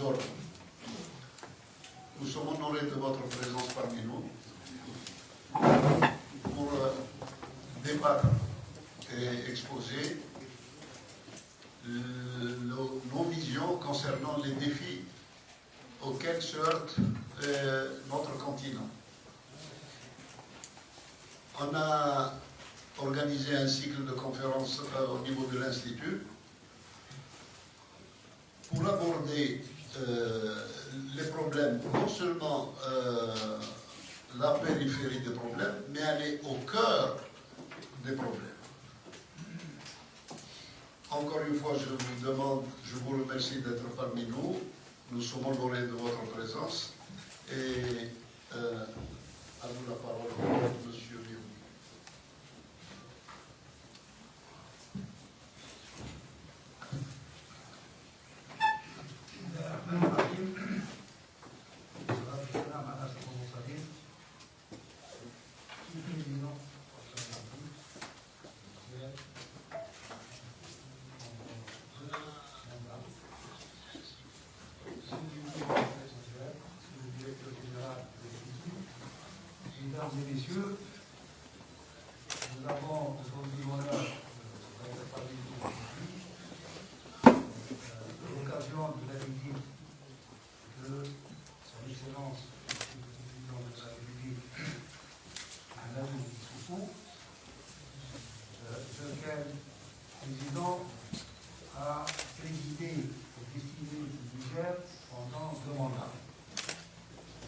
d'ordre. Nous sommes honorés de votre présence parmi nous pour débattre et exposer nos visions concernant les défis auxquels se heurte notre continent. On a organisé un cycle de conférences au niveau de l'Institut pour aborder les problèmes, non seulement la périphérie des problèmes, mais aller au cœur des problèmes. Encore une fois, je vous remercie d'être parmi nous. Nous sommes honorés de votre présence. Et à vous la parole, Monsieur Lyon. Mesdames et messieurs, nous avons aujourd'hui l'honneur d'être parmi vous aujourd'hui, l'occasion de la visite de son Excellence le Président de la République, Mahamadou Issoufou, lequel Président a présidé au destiné du Niger pendant 2 mandats.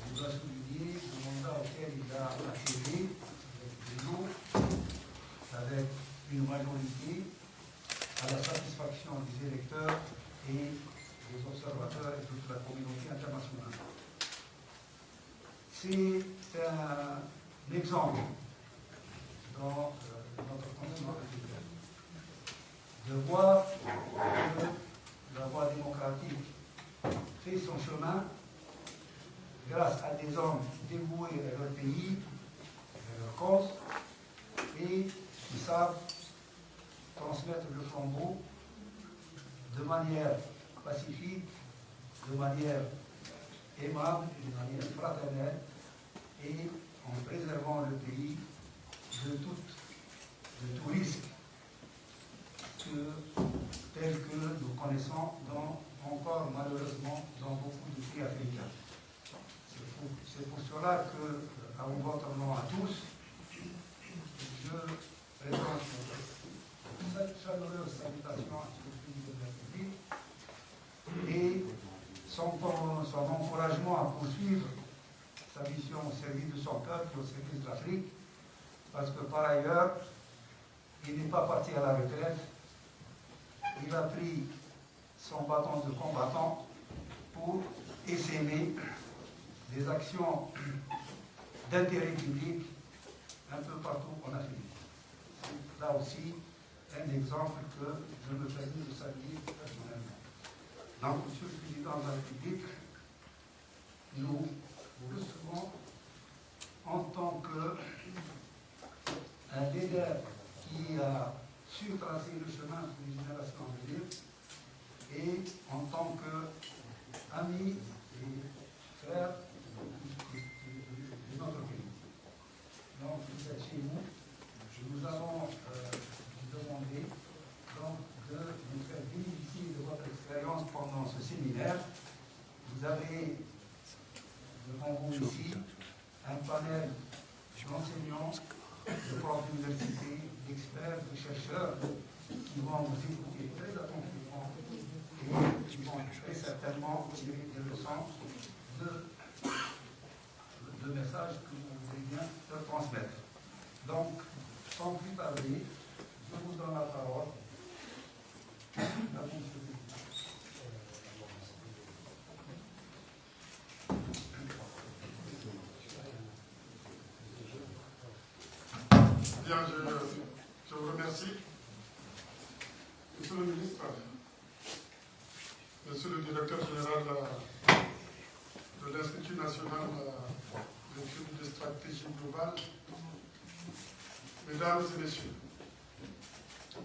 Je dois souligner le mandat auquel il a accédé avec toujours, avec une majorité à la satisfaction des électeurs et des observateurs et toute la communauté internationale. C'est un exemple dans notre continent africain de voir que la voie démocratique fait son chemin grâce à des hommes dévoués à leur pays, à leur cause, et qui savent transmettre le flambeau de manière pacifique, de manière aimable, de manière fraternelle, et en préservant le pays de tout risque tel que nous connaissons encore malheureusement dans beaucoup de pays africains. C'est pour cela que, à votre nom à tous, je présente cette chaleureuse salutation à ce président de la République et son encouragement à poursuivre sa mission au service de son peuple et au service de l'Afrique, parce que par ailleurs, il n'est pas parti à la retraite, il a pris son bâton de combattant pour essaimer des actions d'intérêt public un peu partout en Afrique. C'est là aussi un exemple que je me permets de saluer personnellement. Donc, Monsieur le Président de la République, nous vous recevons en tant qu'un leader qui a su tracer le chemin pour les générations à venir et en tant qu'ami et frère de notre pays. Donc, vous êtes chez nous. Nous allons vous demander donc, de nous faire bénéficier de votre expérience pendant ce séminaire. Vous avez devant vous ici un panel d'enseignants, de profs d'université, d'experts, de chercheurs qui vont vous écouter très attentivement et qui vont très certainement tirer des leçons de messages que vous voulez bien leur transmettre. Donc, sans plus tarder, je vous donne la parole. Bien, je vous remercie. Monsieur le ministre, Monsieur le directeur général de l'Institut national d'études de stratégie globale, Mesdames et Messieurs,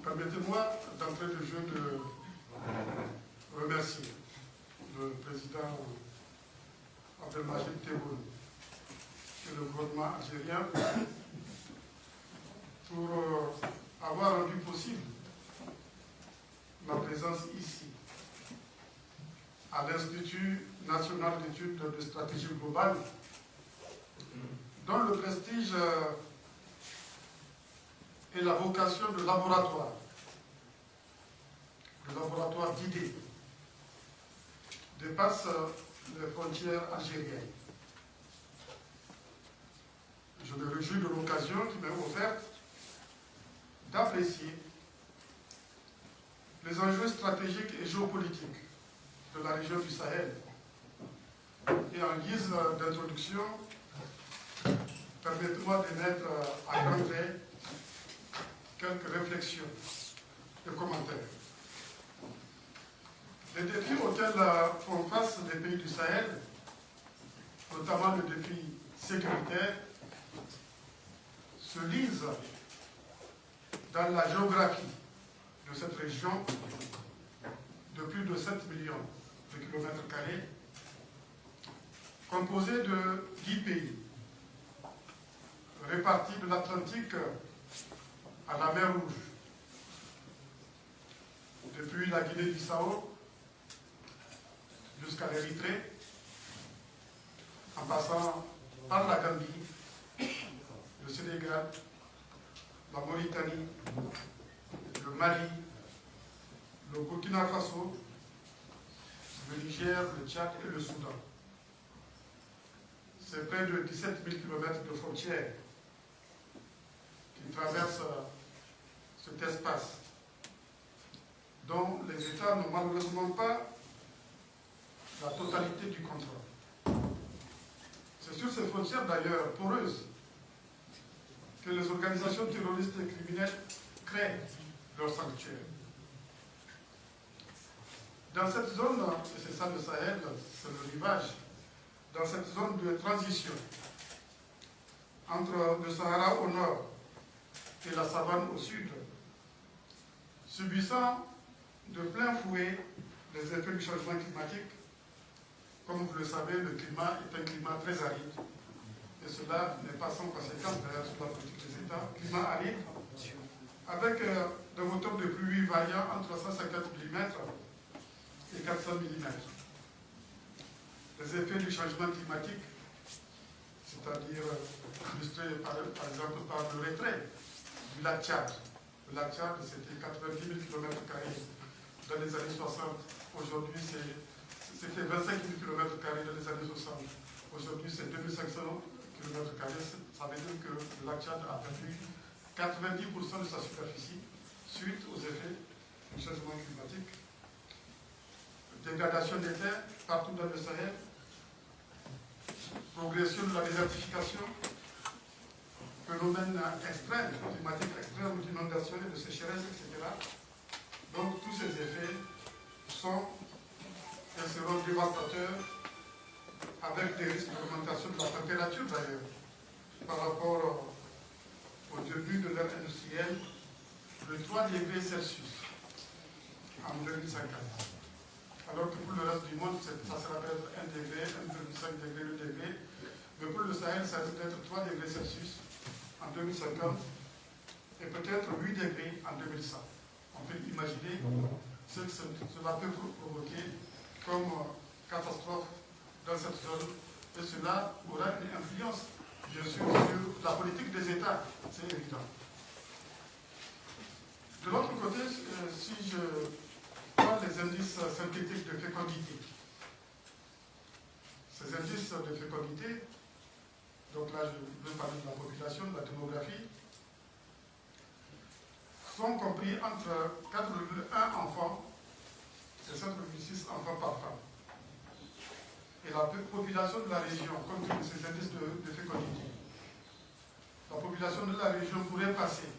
permettez-moi d'entrer de jeu de remercier le président Abdelmajid Tebboune et le gouvernement algérien pour avoir rendu possible ma présence ici, à l'Institut national d'études de stratégie globale, dont le prestige et la vocation de laboratoire d'idées, dépasse les frontières algériennes. Je me réjouis de l'occasion qui m'est offerte d'apprécier les enjeux stratégiques et géopolitiques de la région du Sahel. Et en guise d'introduction, permettez-moi de mettre à grands traits quelques réflexions et commentaires. Les défis auxquels font face les pays du Sahel, notamment le défi sécuritaire, se lisent dans la géographie de cette région de plus de 7 millions de kilomètres carrés, composée de 10 pays, répartis de l'Atlantique à la mer Rouge, depuis la Guinée-Bissau jusqu'à l'Érythrée, en passant par la Gambie, le Sénégal, la Mauritanie, le Mali, le Burkina Faso, le Niger, le Tchad et le Soudan. C'est près de 17 000 km de frontières qui traversent cet espace, dont les États n'ont malheureusement pas la totalité du contrôle. C'est sur ces frontières d'ailleurs poreuses que les organisations terroristes et criminelles créent leur sanctuaire. Dans cette zone, et c'est ça le Sahel, c'est le rivage, dans cette zone de transition entre le Sahara au nord et la savane au sud, subissant de plein fouet les effets du changement climatique. Comme vous le savez, le climat est un climat très aride. Et cela n'est pas sans conséquence d'ailleurs sur la politique des États. Climat aride, avec des moteurs de pluie variant entre 150 mm et 400 mm. Les effets du changement climatique, c'est-à-dire illustrés par exemple par le retrait du lac Tchad. Le lac Tchad, c'était 90 000 km dans les années 60. Aujourd'hui, c'était 25 000 km dans les années 60. Aujourd'hui, c'est 2500 km. Ça veut dire que le lac Tchad a perdu 90% de sa superficie suite aux effets du changement climatique. Dégradation des terres partout dans le Sahel, progression de la désertification, phénomènes extrêmes, climatiques extrêmes, d'inondations et de sécheresse, etc. Donc tous ces effets sont et seront dévastateurs, avec des risques d'augmentation de la température d'ailleurs, par rapport au début de l'ère industrielle, de 3 degrés Celsius en 2050. Alors que pour le reste du monde, ça sera peut-être 1 degré, 1,5 degré, 2 degrés. Mais pour le Sahel, ça va être 3 degrés Celsius en 2050 et peut-être 8 degrés en 2100. On peut imaginer ce que cela peut provoquer comme catastrophe dans cette zone. Et cela aura une influence, bien sûr, sur la politique des États, c'est évident. De l'autre côté, si je prends les indices synthétiques de fécondité, ces indices de fécondité, donc là je veux parler de la population, de la démographie, sont compris entre 4,1 enfants et 7,6 enfants par femme. Et la population de la région, compte tenu de ces indices de fécondité, la population de la région pourrait passer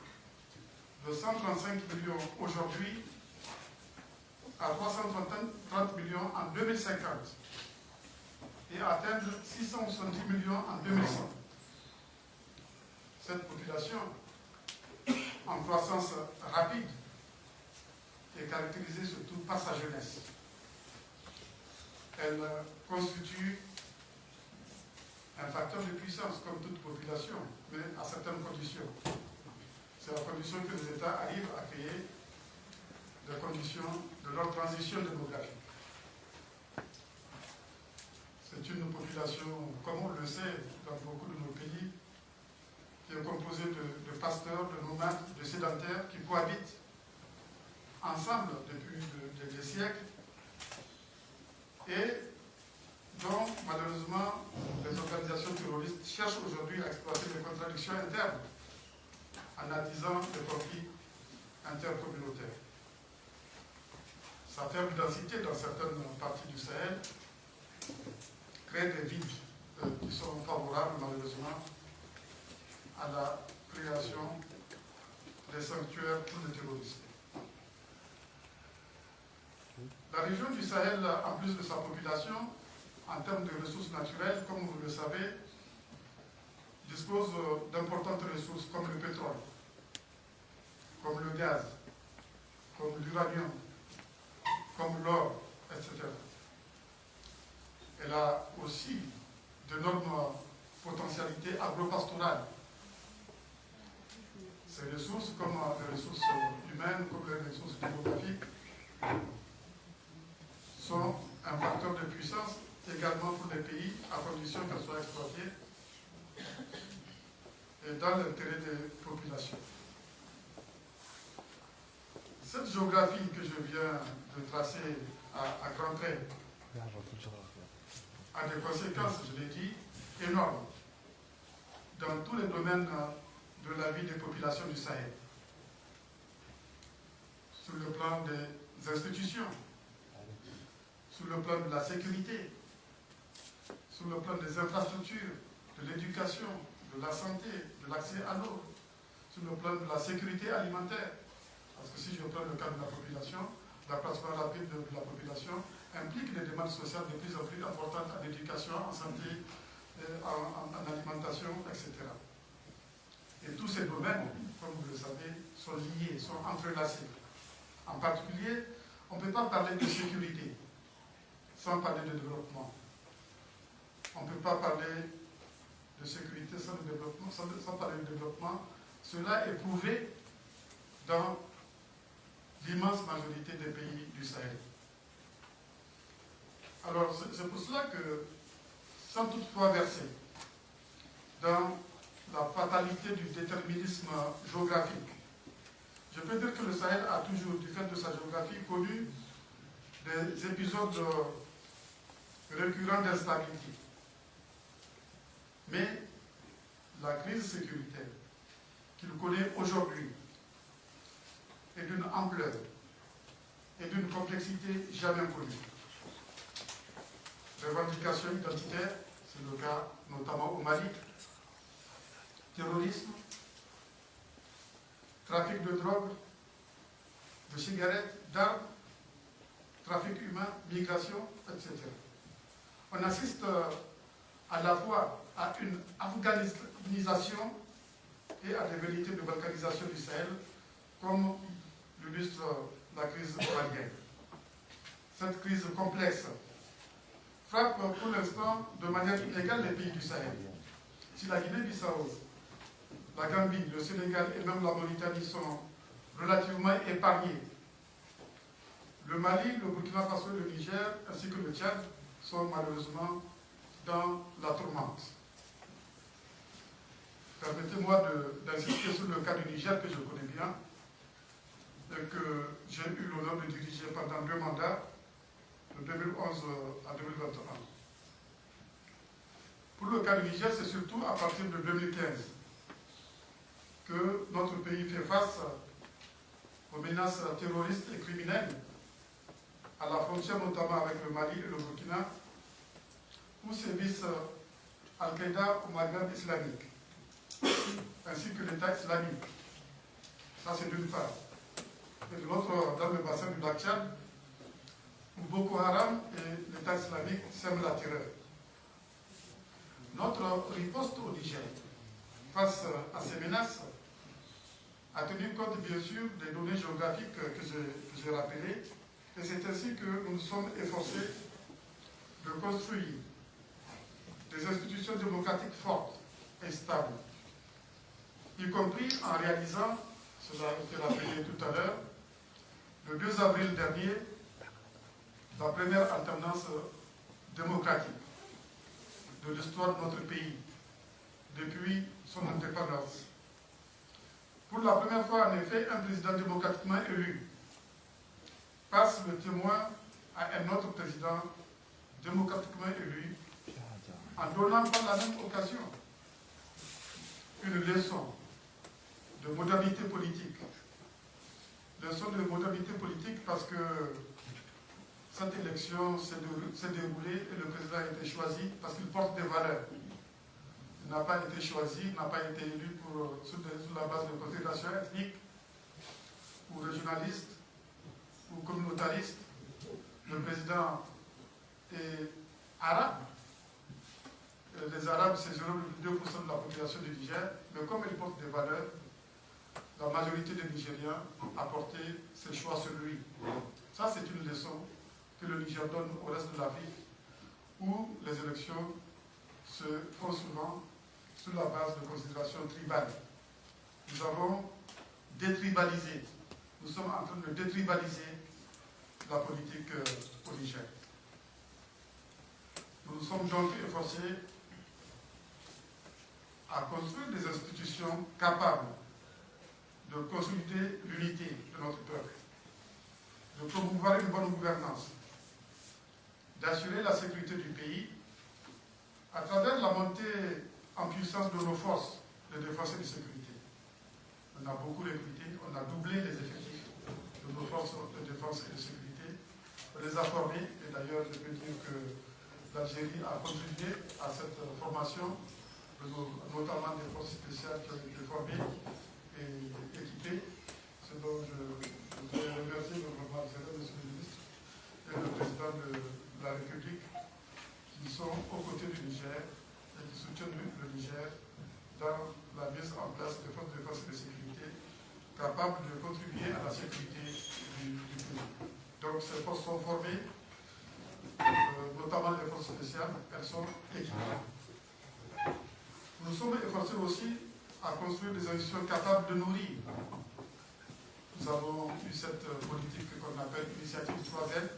de 135 millions aujourd'hui à 330 millions en 2050 et atteindre 670 millions en 2100. Cette population, en croissance rapide, est caractérisée surtout par sa jeunesse. Elle constitue un facteur de puissance, comme toute population, mais à certaines conditions. C'est la condition que les États arrivent à créer des conditions de leur transition démographique. C'est une population, comme on le sait dans beaucoup de nos pays, qui est composée de pasteurs, de nomades, de sédentaires qui cohabitent ensemble depuis des siècles et dont, malheureusement, les organisations terroristes cherchent aujourd'hui à exploiter les contradictions internes en attisant des conflits intercommunautaires. Sa faible densité dans certaines parties du Sahel crée des vides qui sont favorables, malheureusement, à la création des sanctuaires pour les terroristes. La région du Sahel, en plus de sa population, en termes de ressources naturelles, comme vous le savez, dispose d'importantes ressources comme le pétrole, comme le gaz, comme l'uranium, comme l'or, etc. Elle a aussi d'énormes potentialités agropastorales. Ces ressources, comme les ressources humaines, comme les ressources démographiques, sont un facteur de puissance également pour les pays, à condition qu'elles soient exploitées et dans l'intérêt des populations. Cette géographie que je viens de tracer à grands traits a des conséquences, je l'ai dit, énormes dans tous les domaines de la vie des populations du Sahel. Sur le plan des institutions, sur le plan de la sécurité, sur le plan des infrastructures, de l'éducation, de la santé, de l'accès à l'eau, sur le plan de la sécurité alimentaire. Parce que si je prends le cas de la population, l'accroissement rapide de la population implique des demandes sociales de plus en plus importantes en éducation, en santé, en alimentation, etc. Et tous ces domaines, comme vous le savez, sont liés, sont entrelacés. En particulier, on ne peut pas parler de sécurité sans parler de développement. On ne peut pas parler de sécurité sans parler de développement. Cela est prouvé dans l'immense majorité des pays du Sahel. Alors, c'est pour cela que, sans toutefois verser dans la fatalité du déterminisme géographique, je peux dire que le Sahel a toujours, du fait de sa géographie, connu des épisodes récurrents d'instabilité. Mais la crise sécuritaire qu'il connaît aujourd'hui est d'une ampleur et d'une complexité jamais connue. Revendications identitaires, c'est le cas notamment au Mali, terrorisme, trafic de drogue, de cigarettes, d'armes, trafic humain, migration, etc. On assiste à la fois à une afghanisation et à des velléités de balkanisation du Sahel, comme l'illustre la crise malienne. Cette crise complexe frappe pour l'instant de manière inégale les pays du Sahel. Si la Guinée-Bissau, la Gambie, le Sénégal et même la Mauritanie sont relativement épargnés, le Mali, le Burkina Faso, le Niger ainsi que le Tchad sont malheureusement dans la tourmente. Permettez-moi d'insister sur le cas du Niger que je connais bien et que j'ai eu l'honneur de diriger pendant 2 mandats, de 2011 à 2021. Pour le cas du Niger, c'est surtout à partir de 2015 que notre pays fait face aux menaces terroristes et criminelles, à la frontière notamment avec le Mali et le Burkina, où sévissent Al-Qaïda au Maghreb islamique, ainsi que l'État islamique. Ça, c'est d'une part. Et de l'autre, dans le bassin du lac Tchad, où Boko Haram et l'État islamique sèment la terreur. Notre riposte au Niger, face à ces menaces, a tenu compte bien sûr des données géographiques que j'ai rappelées, et c'est ainsi que nous nous sommes efforcés de construire des institutions démocratiques fortes et stables, y compris en réalisant, cela a été rappelé tout à l'heure, le 2 avril dernier, la première alternance démocratique de l'histoire de notre pays depuis son indépendance. Pour la première fois, en effet, un président démocratiquement élu passe le témoin à un autre président démocratiquement élu en donnant par la même occasion une leçon de modernité politique. Leçon de modernité politique parce que cette élection s'est déroulée et le président a été choisi parce qu'il porte des valeurs. Il n'a pas été choisi, il n'a pas été élu sur la base de considérations ethniques ou régionalistes ou communautariste. Le président est arabe. Les Arabes, c'est 0,2% de la population du Niger, mais comme il porte des valeurs, la majorité des Nigériens a porté ses choix sur lui. Ça, c'est une leçon que le Niger donne au reste de l'Afrique, où les élections se font souvent sur la base de considérations tribales. Nous avons détribalisé, nous sommes en train de détribaliser la politique au Niger. Nous nous sommes donc efforcés à construire des institutions capables de consolider l'unité de notre peuple, de promouvoir une bonne gouvernance, d'assurer la sécurité du pays à travers la montée en puissance de nos forces de défense et de sécurité. On a beaucoup recruté, on a doublé les effectifs de nos forces de défense et de sécurité. On les a formés, et d'ailleurs je peux dire que l'Algérie a contribué à cette formation, notamment des forces spéciales qui ont été formées et équipées, ce dont je voudrais remercier le gouvernement de M. le ministre et le président de la République, qui sont aux côtés du Niger et qui soutiennent le Niger dans la mise en place des forces de défense et de sécurité capables de contribuer à la sécurité du pays. Donc ces forces sont formées, notamment les forces spéciales, elles sont équipées. Nous sommes efforcés aussi à construire des institutions capables de nourrir. Nous avons eu cette politique qu'on appelle initiative 3N.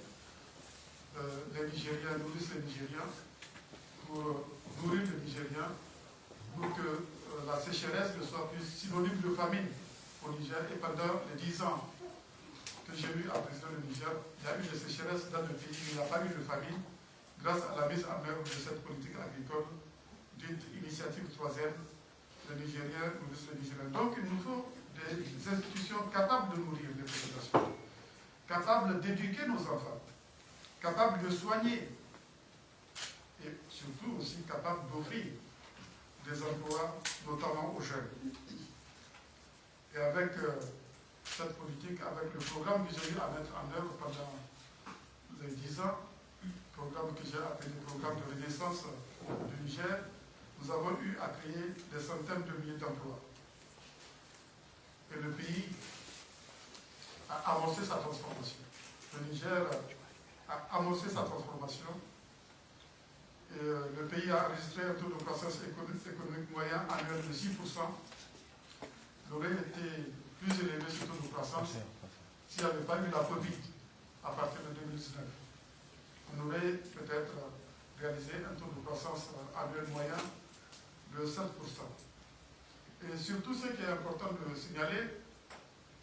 Les Nigériens nourrissent les Nigériens pour nourrir les Nigériens, pour que la sécheresse ne soit plus synonyme de famine au Niger. Et pendant les 10 ans que j'ai eu à président le Niger, il y a eu des sécheresses dans le pays, mais il n'y a pas eu de famine grâce à la mise en œuvre de cette politique agricole dite initiative 3N. Les Nigériens nourrissent les Nigériens. Donc il nous faut des institutions capables de nourrir les populations, capables d'éduquer nos enfants, capables de soigner et surtout aussi capables d'offrir des emplois, notamment aux jeunes. Et avec cette politique, avec le programme que j'ai eu à mettre en œuvre pendant les 10 ans, programme que j'ai appelé programme de renaissance du Niger, nous avons eu à créer des centaines de milliers d'emplois. Et le pays a amorcé sa transformation. Le Niger a amorcé sa transformation. Et le pays a enregistré un taux de croissance économique moyen annuel de 6%. Il aurait été plus élevé ce taux de croissance s'il n'y avait pas eu la Covid à partir de 2019. On aurait peut-être réalisé un taux de croissance annuel moyen de 7%. Et surtout, ce qui est important de signaler,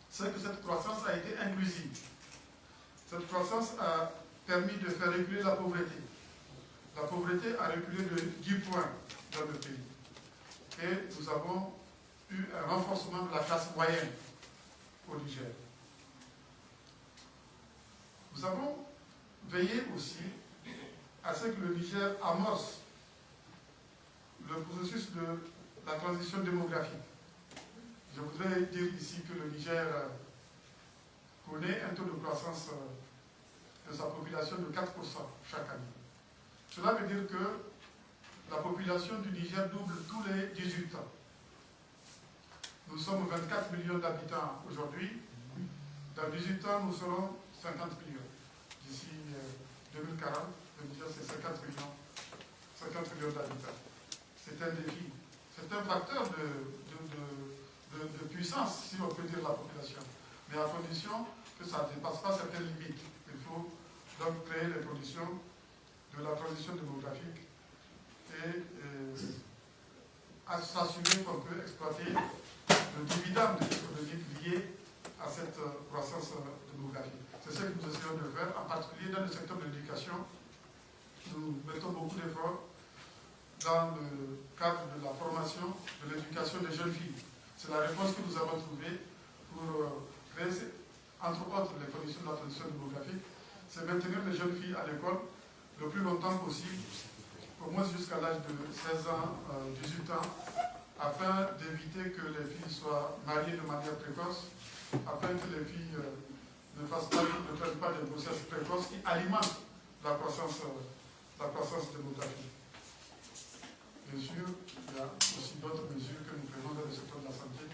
c'est que cette croissance a été inclusive. Cette croissance a permis de faire reculer la pauvreté. La pauvreté a reculé de 10 points dans le pays. Et nous avons eu un renforcement de la classe moyenne au Niger. Nous avons veillé aussi à ce que le Niger amorce le processus de la transition démographique. Je voudrais dire ici que le Niger connaît un taux de croissance de sa population de 4% chaque année. Cela veut dire que la population du Niger double tous les 18 ans. Nous sommes 24 millions d'habitants aujourd'hui. Dans 18 ans, nous serons 50 millions. D'ici 2040, le Niger, c'est 50 millions. 50 millions d'habitants. C'est un défi. C'est un facteur de puissance, si on peut dire, la population. Mais à condition que ça ne dépasse pas certaines limites. Il faut donc créer les conditions de la transition démographique et s'assurer qu'on peut exploiter le dividende économique lié à cette croissance démographique. C'est ce que nous essayons de faire, en particulier dans le secteur de l'éducation. Nous mettons beaucoup d'efforts dans le cadre de la formation de l'éducation des jeunes filles. C'est la réponse que nous avons trouvée pour créer, entre autres, les conditions de la transition démographique. C'est maintenir les jeunes filles à l'école le plus longtemps possible, au moins jusqu'à l'âge de 16 ans, 18 ans, afin d'éviter que les filles soient mariées de manière précoce, afin que les filles ne prennent pas des grossesses précoces qui alimentent la croissance démographique. Bien sûr, il y a aussi d'autres mesures que nous prenons dans le secteur de la santé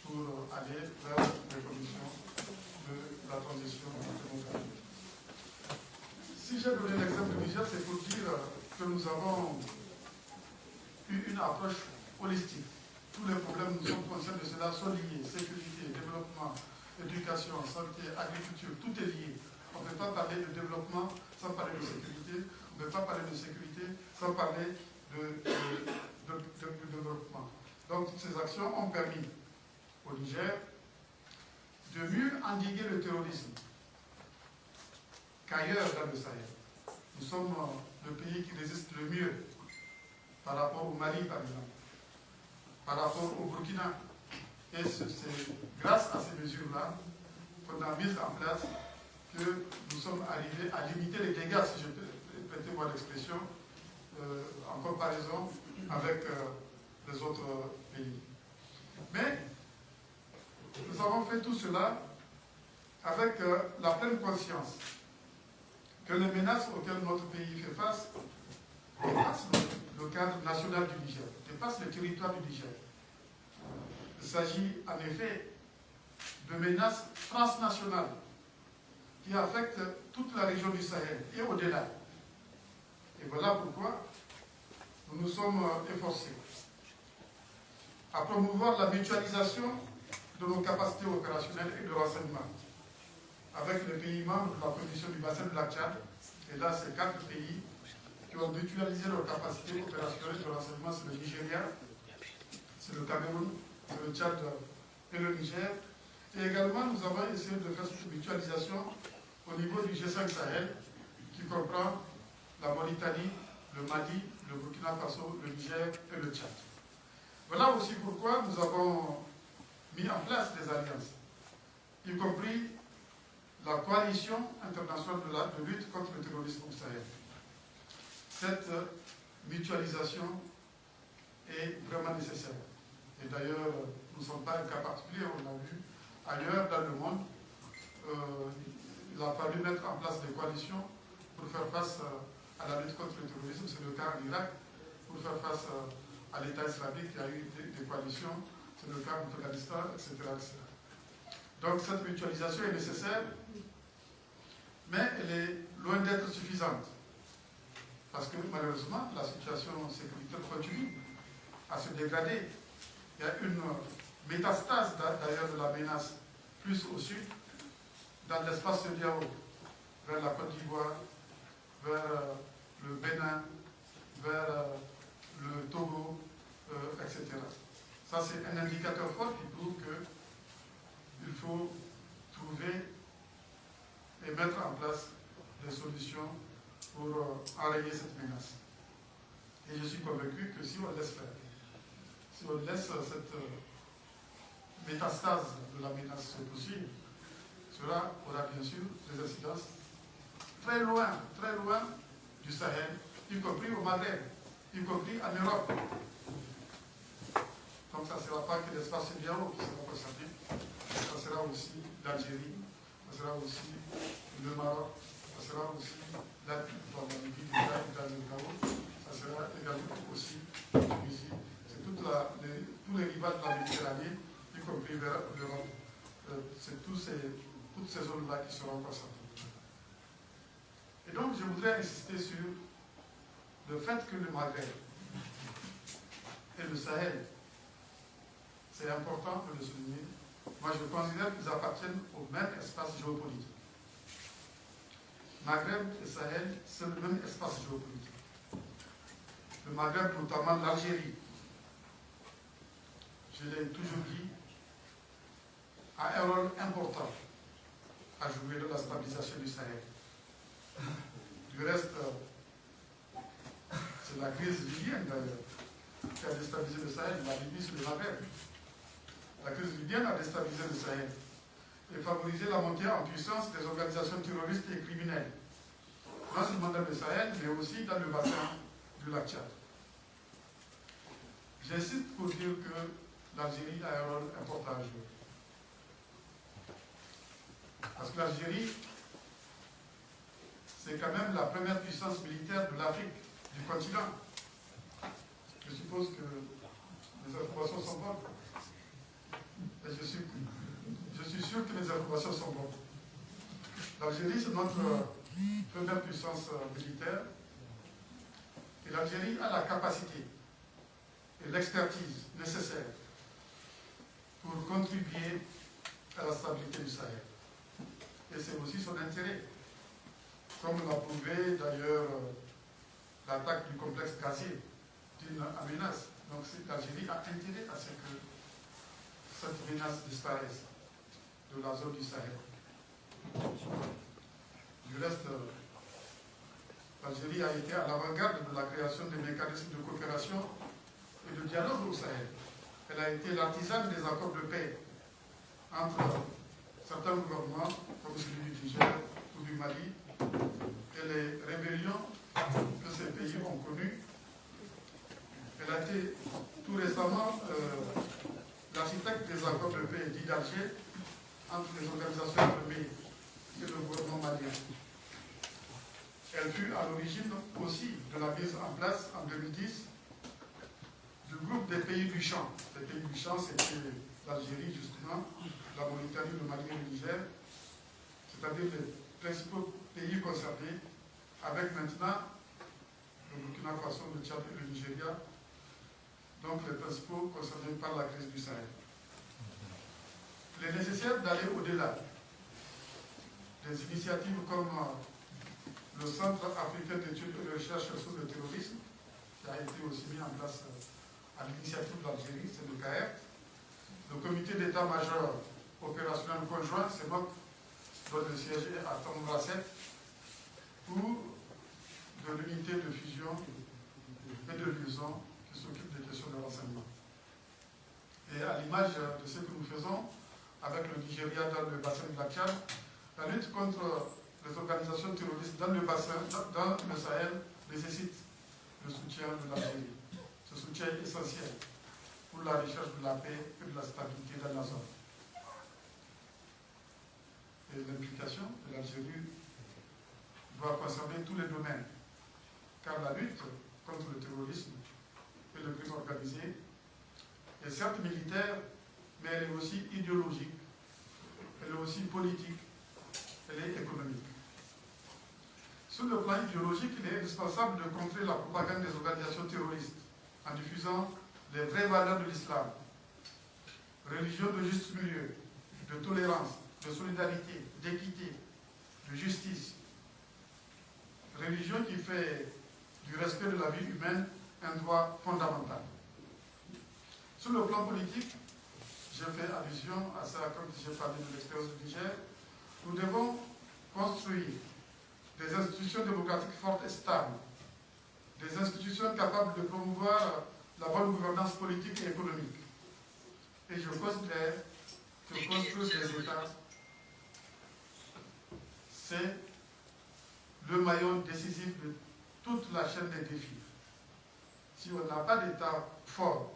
pour aller vers les conditions de la transition démographique. Si j'ai donné l'exemple du Niger, c'est pour dire que nous avons eu une approche holistique. Tous les problèmes, nous sommes conscients de cela, sont liés. Sécurité, développement, éducation, santé, agriculture, tout est lié. On ne peut pas parler de développement sans parler de sécurité. On ne peut pas parler de sécurité sans parler de développement. Donc, toutes ces actions ont permis au Niger de mieux endiguer le terrorisme qu'ailleurs dans le Sahel. Nous sommes le pays qui résiste le mieux par rapport au Mali, par exemple, par rapport au Burkina. Et c'est grâce à ces mesures-là qu'on a mis en place que nous sommes arrivés à limiter les dégâts, si je peux prêter moi l'expression, en comparaison avec les autres pays. Mais nous avons fait tout cela avec la pleine conscience que les menaces auxquelles notre pays fait face dépassent le cadre national du Niger, dépassent le territoire du Niger. Il s'agit en effet de menaces transnationales qui affectent toute la région du Sahel et au-delà. Et voilà pourquoi nous nous sommes efforcés à promouvoir la mutualisation de nos capacités opérationnelles et de renseignement avec les pays membres de la Commission du bassin de la Tchad. Et là, c'est 4 pays qui ont mutualisé leurs capacités opérationnelles de renseignement. C'est le Nigeria, c'est le Cameroun, c'est le Tchad et le Niger. Et également, nous avons essayé de faire cette mutualisation au niveau du G5 Sahel, qui comprend la Mauritanie, le Mali, le Burkina Faso, le Niger et le Tchad. Voilà aussi pourquoi nous avons mis en place des alliances, y compris la coalition internationale de lutte contre le terrorisme au Sahel. Cette mutualisation est vraiment nécessaire. Et d'ailleurs, nous ne sommes pas un cas particulier, on l'a vu ailleurs dans le monde. Il a fallu mettre en place des coalitions pour faire face à la lutte contre le terrorisme. C'est le cas en Irak. Pour faire face à l'État islamique, il y a eu des coalitions. C'est le cas en Afghanistan, etc., etc. Donc cette mutualisation est nécessaire, mais elle est loin d'être suffisante. Parce que malheureusement, la situation sécuritaire continue à se dégrader. Il y a une métastase d'ailleurs de la menace plus au sud, dans l'espace CEDEAO, vers la Côte d'Ivoire, vers le Bénin, vers le Togo, etc. Ça, c'est un indicateur fort qui prouve qu'il faut trouver et mettre en place des solutions pour enrayer cette menace. Et je suis convaincu que si on laisse faire, si on laisse cette métastase de la menace se poursuivre, cela aura bien sûr des incidences très loin du Sahel, y compris au Maghreb, y compris en Europe. Donc ça ne sera pas que l'espace CEDEAO qui sera concerné, ça sera aussi l'Algérie, ça sera aussi le Maroc, ça sera aussi la Libye, ça sera également aussi la Tunisie. C'est tous les rivales de la Méditerranée, y compris vers l'Europe. C'est toutes ces zones-là qui seront concernées. Et donc je voudrais insister sur le fait que le Maghreb et le Sahel, c'est important de le souligner, moi je considère qu'ils appartiennent au même espace géopolitique. Maghreb et Sahel, c'est le même espace géopolitique. Le Maghreb, notamment l'Algérie, je l'ai toujours dit, a un rôle important à jouer dans la stabilisation du Sahel. Du reste, c'est la crise libyenne d'ailleurs qui a déstabilisé le Sahel, la Libye sur le Maghreb. La crise libyenne a déstabilisé le Sahel et favorisé la montée en puissance des organisations terroristes et criminelles, non seulement dans le Sahel, mais aussi dans le bassin du lac Tchad. J'insiste pour dire que l'Algérie a un rôle important à jouer. Parce que l'Algérie, c'est quand même la première puissance militaire de l'Afrique, du continent. Je suppose que les informations sont bonnes. Et je suis sûr que les informations sont bonnes. L'Algérie, c'est notre première puissance militaire. Et l'Algérie a la capacité et l'expertise nécessaires pour contribuer à la stabilité du Sahel. Et c'est aussi son intérêt. Comme l'a prouvé d'ailleurs l'attaque du complexe gazier d'une menace. Donc l'Algérie a intérêt à ce que cette menace disparaisse de la zone du Sahel. Du reste, l'Algérie a été à l'avant-garde de la création des mécanismes de coopération et de dialogue au Sahel. Elle a été l'artisane des accords de paix entre certains gouvernements, comme celui du Niger ou du Mali, et les rébellions que ces pays ont connues. Elle a été tout récemment l'architecte des accords de paix dits d'Alger entre les organisations armées et le gouvernement malien. Elle fut à l'origine aussi de la mise en place en 2010 du groupe des pays du champ. Les pays du champ, c'était l'Algérie, justement, la Mauritanie, le Mali et le Niger, c'est-à-dire les principaux pays concernés, avec maintenant le Burkina Faso, le Tchad et le Nigeria, donc les principaux concernés par la crise du Sahel. Il est nécessaire d'aller au-delà des initiatives comme le Centre africain d'études et de recherche sur le terrorisme, qui a été aussi mis en place à l'initiative de l'Algérie, c'est le CAERT, le comité d'état-major opérationnel conjoint, c'est moi dont le siège est à Tamboura 7, ou de l'unité de fusion et de liaison qui s'occupe des questions de renseignement. Et à l'image de ce que nous faisons avec le Nigeria dans le bassin du lac Tchad, la lutte contre les organisations terroristes dans le bassin, dans le Sahel, nécessite le soutien de l'Algérie. Ce soutien est essentiel pour la recherche de la paix et de la stabilité dans la zone. Et l'implication de l'Algérie doit concerner tous les domaines, car la lutte contre le terrorisme et le crime organisé est certes militaire, mais elle est aussi idéologique, elle est aussi politique, elle est économique. Sur le plan idéologique, il est indispensable de contrer la propagande des organisations terroristes en diffusant les vraies valeurs de l'islam, religion de juste milieu, de tolérance, de solidarité, d'équité, de justice, religion qui fait du respect de la vie humaine un droit fondamental. Sur le plan politique, j'ai fait allusion à ça quand j'ai parlé de l'expérience du Niger, nous devons construire des institutions démocratiques fortes et stables, des institutions capables de promouvoir la bonne gouvernance politique et économique. Et je considère que construire des États, c'est le maillon décisif de toute la chaîne des défis. Si on n'a pas d'État fort,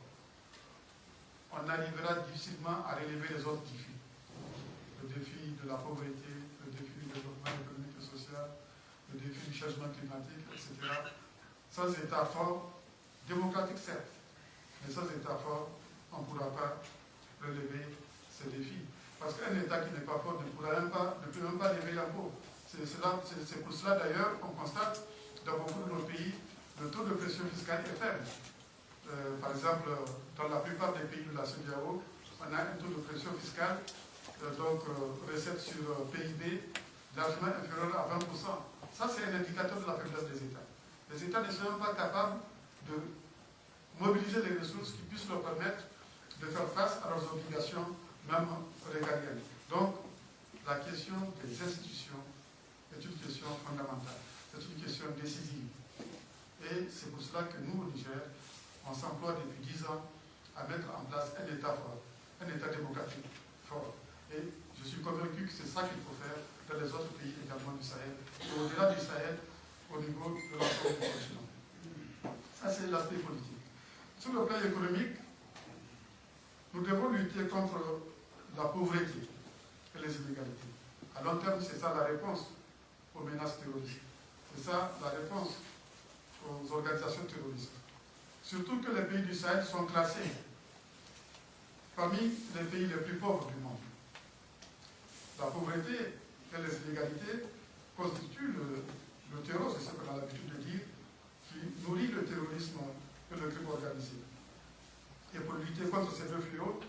on arrivera difficilement à relever les autres défis. Le défi de la pauvreté, le défi du développement économique et social, le défi du changement climatique, etc. Sans État fort, démocratique certes, mais sans État fort, on ne pourra pas relever ces défis. Parce qu'un État qui n'est pas fort ne peut même pas lever l'impôt. C'est pour cela d'ailleurs qu'on constate dans beaucoup de nos pays le taux de pression fiscale est faible. Par exemple, dans la plupart des pays de la CEDEAO, on a un taux de pression fiscale, donc recette sur PIB, largement inférieur à 20%. Ça, c'est un indicateur de la faiblesse des États. Les États ne sont pas capables de mobiliser les ressources qui puissent leur permettre de faire face à leurs obligations, même régaliennes. Donc, la question des institutions est une question fondamentale, c'est une question décisive. Et c'est pour cela que nous, au Niger, on s'emploie depuis 10 ans à mettre en place un État fort, un État démocratique fort. Et je suis convaincu que c'est ça qu'il faut faire dans les autres pays également du Sahel, et au-delà du Sahel, au niveau de l'ensemble du continent. Ça, c'est l'aspect politique. Sur le plan économique, nous devons lutter contre la pauvreté et les inégalités. À long terme, c'est ça la réponse aux menaces terroristes. C'est ça la réponse aux organisations terroristes. Surtout que les pays du Sahel sont classés parmi les pays les plus pauvres du monde. La pauvreté et les inégalités constituent le terreau, c'est ce qu'on a l'habitude de dire, qui nourrit le terrorisme et le crime organisé. Et pour lutter contre ces deux fléaux,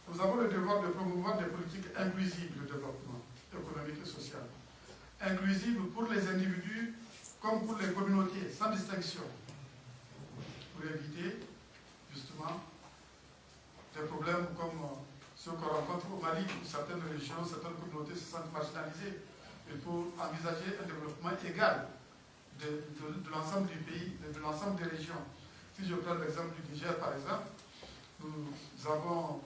nous avons le devoir de promouvoir des politiques inclusives de développement économique et social. Inclusives pour les individus comme pour les communautés, sans distinction, pour éviter justement des problèmes comme ceux qu'on rencontre au Mali, où certaines régions, certaines communautés se sentent marginalisées. Il faut envisager un développement égal de l'ensemble du pays, de l'ensemble des régions. Si je prends l'exemple du Niger, par exemple, nous avons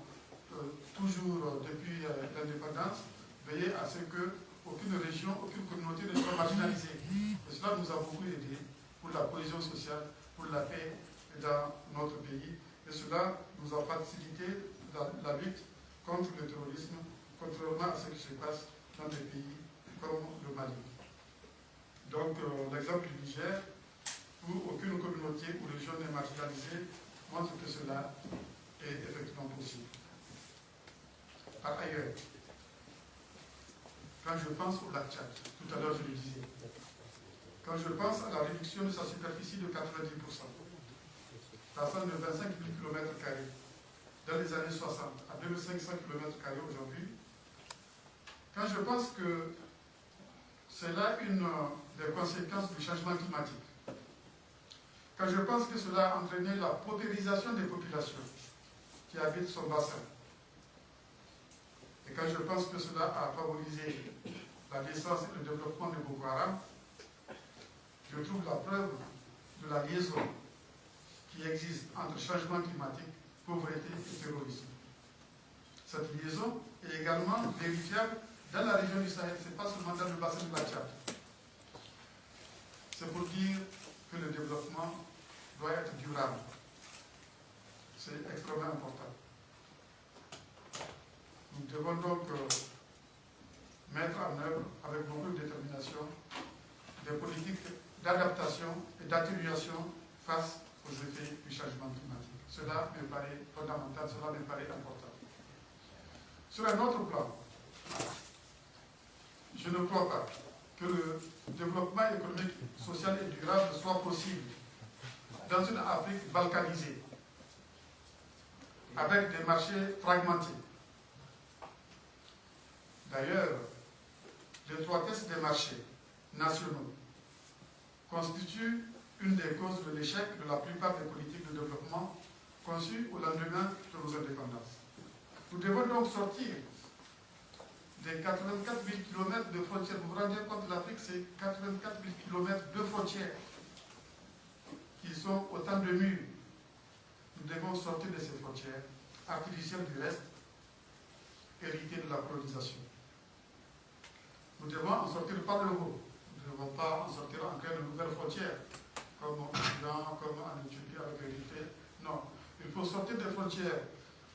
toujours, depuis l'indépendance, veillé à ce qu'aucune région, aucune communauté ne soit marginalisée. Et cela nous a beaucoup aidé pour la cohésion sociale, pour la paix dans notre pays. Et cela nous a facilité la lutte contre le terrorisme, contrairement à ce qui se passe dans des pays comme le Mali. Donc, l'exemple du Niger, où aucune communauté ou région n'est marginalisée, montre que cela est effectivement possible. Par ailleurs, quand je pense au lac Tchad, tout à l'heure je le disais, quand je pense à la réduction de sa superficie de 90%, passant de 25 000 km² dans les années 60 à 2500 km² aujourd'hui, quand je pense que c'est là une des conséquences du changement climatique, quand je pense que cela a entraîné la paupérisation des populations qui habitent son bassin, et quand je pense que cela a favorisé la naissance et le développement de Boko Haram, je trouve la preuve de la liaison qui existe entre changement climatique, pauvreté et terrorisme. Cette liaison est également vérifiable dans la région du Sahel, ce n'est pas seulement dans le bassin de la Tchad. C'est pour dire que le développement doit être durable. C'est extrêmement important. Nous devons donc mettre en œuvre avec beaucoup de détermination des politiques d'adaptation et d'atténuation face aux effets du changement climatique. Cela me paraît fondamental, cela me paraît important. Sur un autre plan, je ne crois pas que le développement économique, social et durable soit possible dans une Afrique balkanisée, avec des marchés fragmentés. D'ailleurs, l'étroitesse des marchés nationaux constitue une des causes de l'échec de la plupart des politiques de développement conçues au lendemain de nos indépendances. Nous devons donc sortir des 84 000 km de frontières. Vous vous rendez compte, l'Afrique, c'est 84 000 km de frontières qui sont autant de murs. Nous devons sortir de ces frontières, artificielles du reste, héritées de la colonisation. Nous devons en sortir par le haut. Nous ne devons pas en sortir en créant de nouvelles frontières, comme au Soudan, comme en Éthiopie avec l'Érythrée. Non, il faut sortir des frontières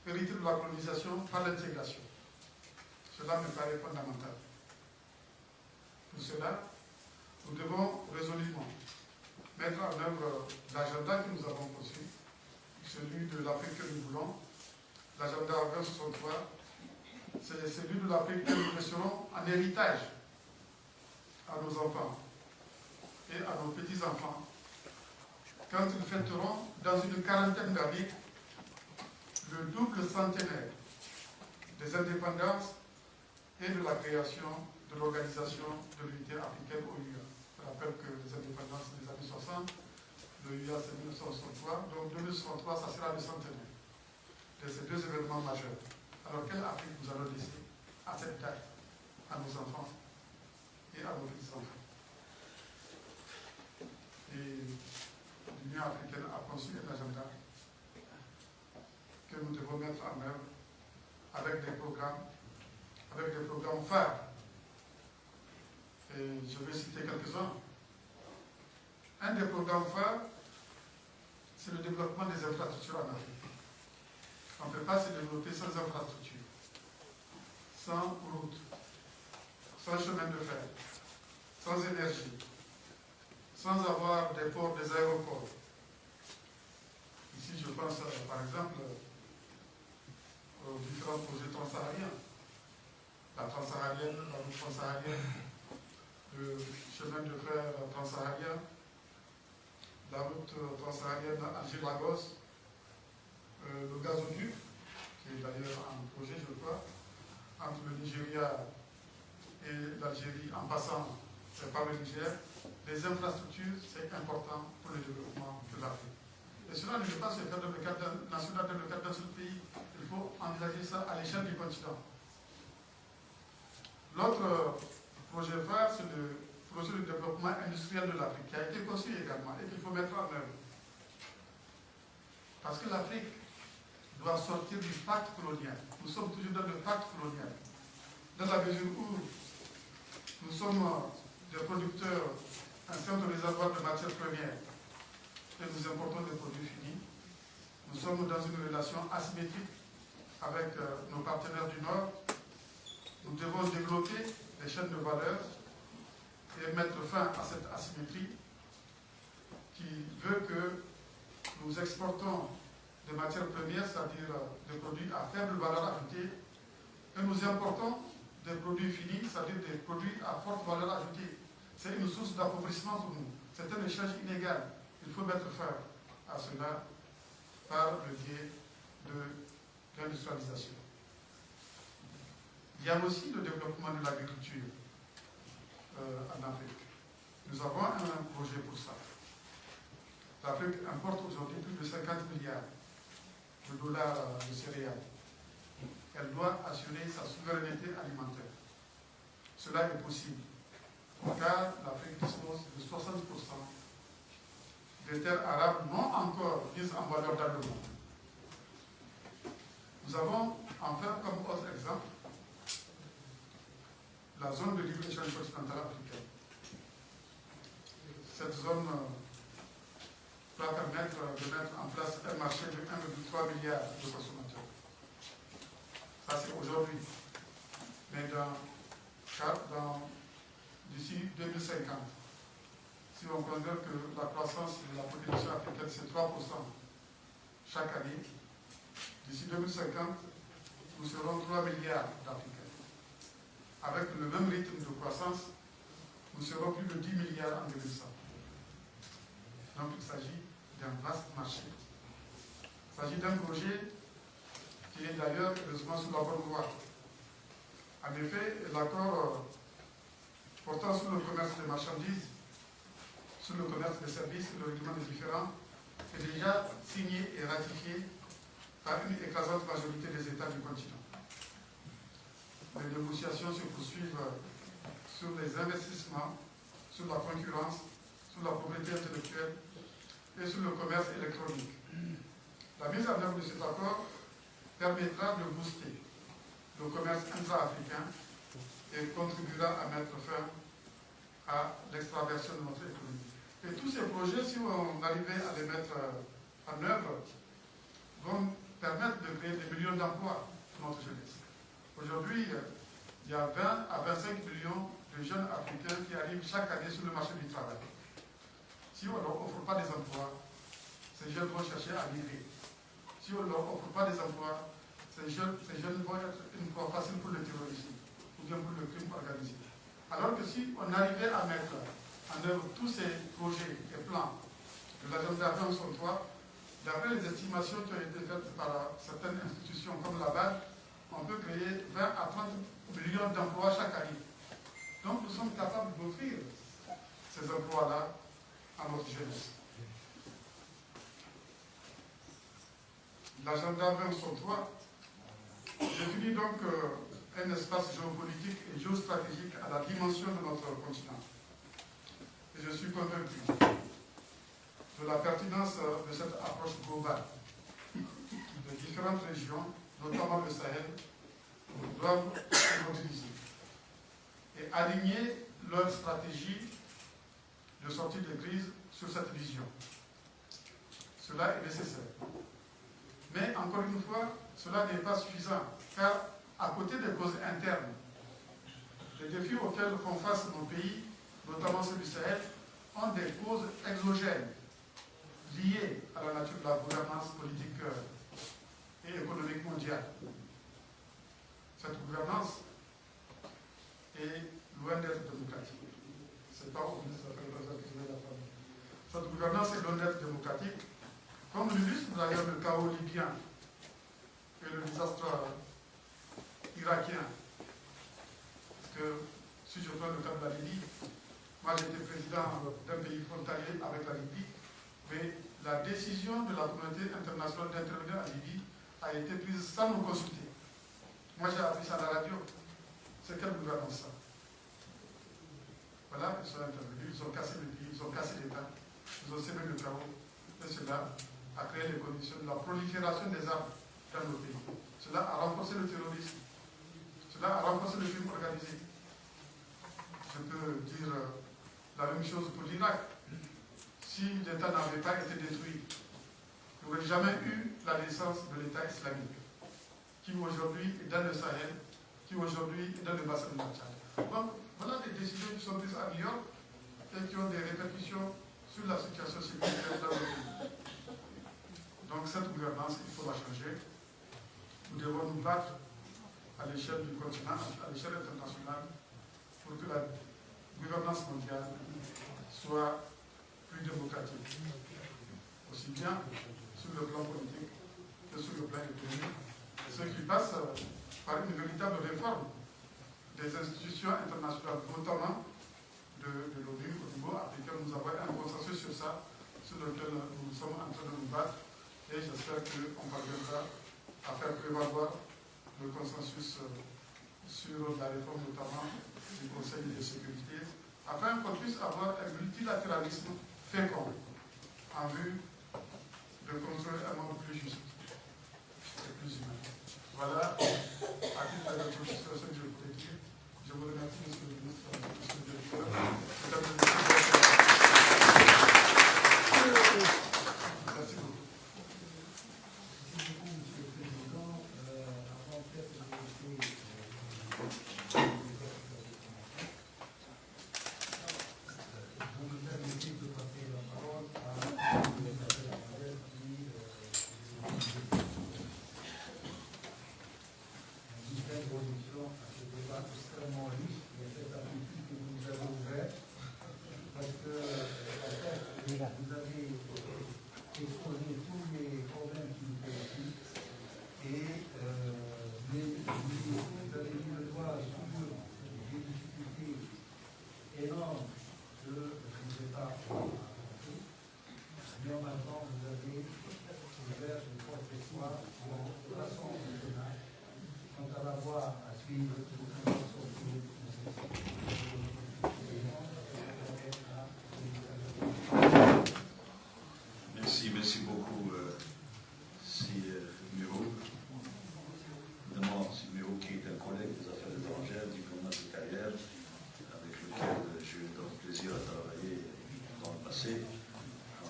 héritées de la colonisation par l'intégration. Cela me paraît fondamental. Pour cela, nous devons résolument mettre en œuvre l'agenda que nous avons conçu, celui de l'Afrique que nous voulons, l'agenda 2063, c'est celui de l'Afrique que nous laisserons en héritage à nos enfants et à nos petits-enfants quand ils fêteront dans une quarantaine d'années le double centenaire des indépendances et de la création de l'Organisation de l'Unité africaine OUA. Je rappelle que les indépendances des années 60, l'OUA c'est 1963, donc 2063 ça sera le centenaire de ces deux événements majeurs. Alors quelle Afrique nous allons laisser à cette date à nos enfants et à nos petits-enfants? Et l'Union africaine a conçu un agenda que nous devons mettre en œuvre avec des programmes phares. Et je vais citer quelques-uns. Un des programmes phares, c'est le développement des infrastructures en Afrique. On ne peut pas se développer sans infrastructures, sans route, sans chemin de fer, sans énergie, sans avoir des ports, des aéroports. Ici, je pense par exemple aux différents projets transsahariens. La transsaharienne, la route transsaharienne, le chemin de fer transsaharien, la route transsaharienne Alger-Lagos, le gazoduc, qui est d'ailleurs un projet, je crois, entre le Nigeria et l'Algérie en passant par le Niger. Les infrastructures, c'est important pour le développement de l'Afrique. Et cela ne peut pas se faire dans le cadre national, dans le cadre d'un seul pays. Il faut envisager ça à l'échelle du continent. L'autre projet phare, c'est le projet de développement industriel de l'Afrique, qui a été conçu également et qu'il faut mettre en œuvre. Parce que l'Afrique doit sortir du pacte colonial. Nous sommes toujours dans le pacte colonial. Dans la mesure où nous sommes des producteurs, un certain réservoir de matières premières, et nous importons des produits finis, nous sommes dans une relation asymétrique avec nos partenaires du Nord. Nous devons développer les chaînes de valeur et mettre fin à cette asymétrie qui veut que nous exportons des matières premières, c'est-à-dire des produits à faible valeur ajoutée, et nous importons des produits finis, c'est-à-dire des produits à forte valeur ajoutée. C'est une source d'appauvrissement pour nous. C'est un échange inégal. Il faut mettre fin à cela par le biais de l'industrialisation. Il y a aussi le développement de l'agriculture en Afrique. Nous avons un projet pour ça. L'Afrique importe aujourd'hui plus de 50 milliards de dollars de céréales. Elle doit assurer sa souveraineté alimentaire. Cela est possible, car l'Afrique dispose de 60% des terres arables non encore mises en valeur dans le monde. Nous avons enfin comme autre exemple la zone de libre-échange continentale africaine. Cette zone va permettre de mettre en place un marché de 1,3 milliard de consommateurs. Ça, c'est aujourd'hui. Mais d'ici 2050, si on considère que la croissance de la population africaine, c'est 3% chaque année, d'ici 2050, nous serons 3 milliards d'Africains. Avec le même rythme de croissance, nous serons plus de 10 milliards en 2100. Donc il s'agit d'un vaste marché. Il s'agit d'un projet qui est d'ailleurs heureusement sous la bonne voie. En effet, l'accord portant sur le commerce des marchandises, sur le commerce des services, le règlement des différends, est déjà signé et ratifié par une écrasante majorité des États du continent. Les négociations se poursuivent sur les investissements, sur la concurrence, sur la propriété intellectuelle et sur le commerce électronique. La mise en œuvre de cet accord permettra de booster le commerce intra-africain et contribuera à mettre fin à l'extraversion de notre économie. Et tous ces projets, si on arrivait à les mettre en œuvre, vont permettre de créer des millions d'emplois pour notre jeunesse. Aujourd'hui, il y a 20 à 25 millions de jeunes africains qui arrivent chaque année sur le marché du travail. Si on ne leur offre pas des emplois, ces jeunes vont chercher à migrer. Si on ne leur offre pas des emplois, ces jeunes vont être une proie facile pour le terrorisme ou bien pour le crime organisé. Alors que si on arrivait à mettre en œuvre tous ces projets et plans de l'agenda 2063, d'après les estimations qui ont été faites par certaines institutions comme la BAD, on peut créer 20 à 30 millions d'emplois chaque année. Donc nous sommes capables d'offrir ces emplois-là à notre jeunesse. L'agenda 2063 définit donc un espace géopolitique et géostratégique à la dimension de notre continent. Et je suis convaincu de la pertinence de cette approche globale. Les différentes régions, notamment le Sahel, doivent se mobiliser et aligner leur stratégie de sortie de crise sur cette vision. Cela est nécessaire. Mais encore une fois, cela n'est pas suffisant, car à côté des causes internes, les défis auxquels font face nos pays, notamment ceux du Sahel, ont des causes exogènes liées à la nature de la gouvernance politique et économique mondiale. Cette gouvernance est loin d'être démocratique. C'est pas au ministre des Affaires étrangères qui la famille. Cette gouvernance est loin d'être démocratique, comme l'illustre d'ailleurs le chaos libyen et le désastre irakien. Parce que si je prends le cas de la Libye, moi j'étais président d'un pays frontalier avec la Libye, mais la décision de la communauté internationale d'intervenir en Libye a été prise sans nous consulter. Moi j'ai appris ça à la radio. C'est quelle gouvernance ça? Voilà, ils sont intervenus, ils ont cassé le pays, ils ont cassé l'État, ils ont sémé le chaos, et cela a créé les conditions de la prolifération des armes dans nos pays. Cela a renforcé le terrorisme. Cela a renforcé le crime organisé. Je peux dire la même chose pour l'Irak. Si l'État n'avait pas été détruit, il n'y aurait jamais eu la naissance de l'État islamique, qui aujourd'hui est dans le Sahel, qui aujourd'hui est dans le bassin de la Tchad. Donc, voilà des décisions qui sont prises à New York et qui ont des répercussions sur la situation sécuritaire dans le pays. Donc cette gouvernance, il faut la changer. Nous devons nous battre à l'échelle du continent, à l'échelle internationale, pour que la gouvernance mondiale soit plus démocratique, aussi bien sur le plan politique que sur le plan économique, ce qui passe par une véritable réforme des institutions internationales, notamment de l'ONU au niveau africain. Nous avons un consensus sur ça, sur lequel nous sommes en train de nous battre. Et j'espère qu'on parviendra à faire prévaloir le consensus sur la réforme notamment du Conseil de sécurité, afin qu'on puisse avoir un multilatéralisme fécond en vue de construire un monde plus juste et plus humain. Voilà, à titre d'introduction, ce que je voulais dire. Je vous remercie, Monsieur le Ministre, Monsieur le Directeur. Mesdames et Messieurs, merci beaucoup. Merci beaucoup, Miro. Évidemment, Miro qui est un collègue des affaires étrangères, diplomate de carrière, avec lequel j'ai eu donc plaisir à travailler dans le passé,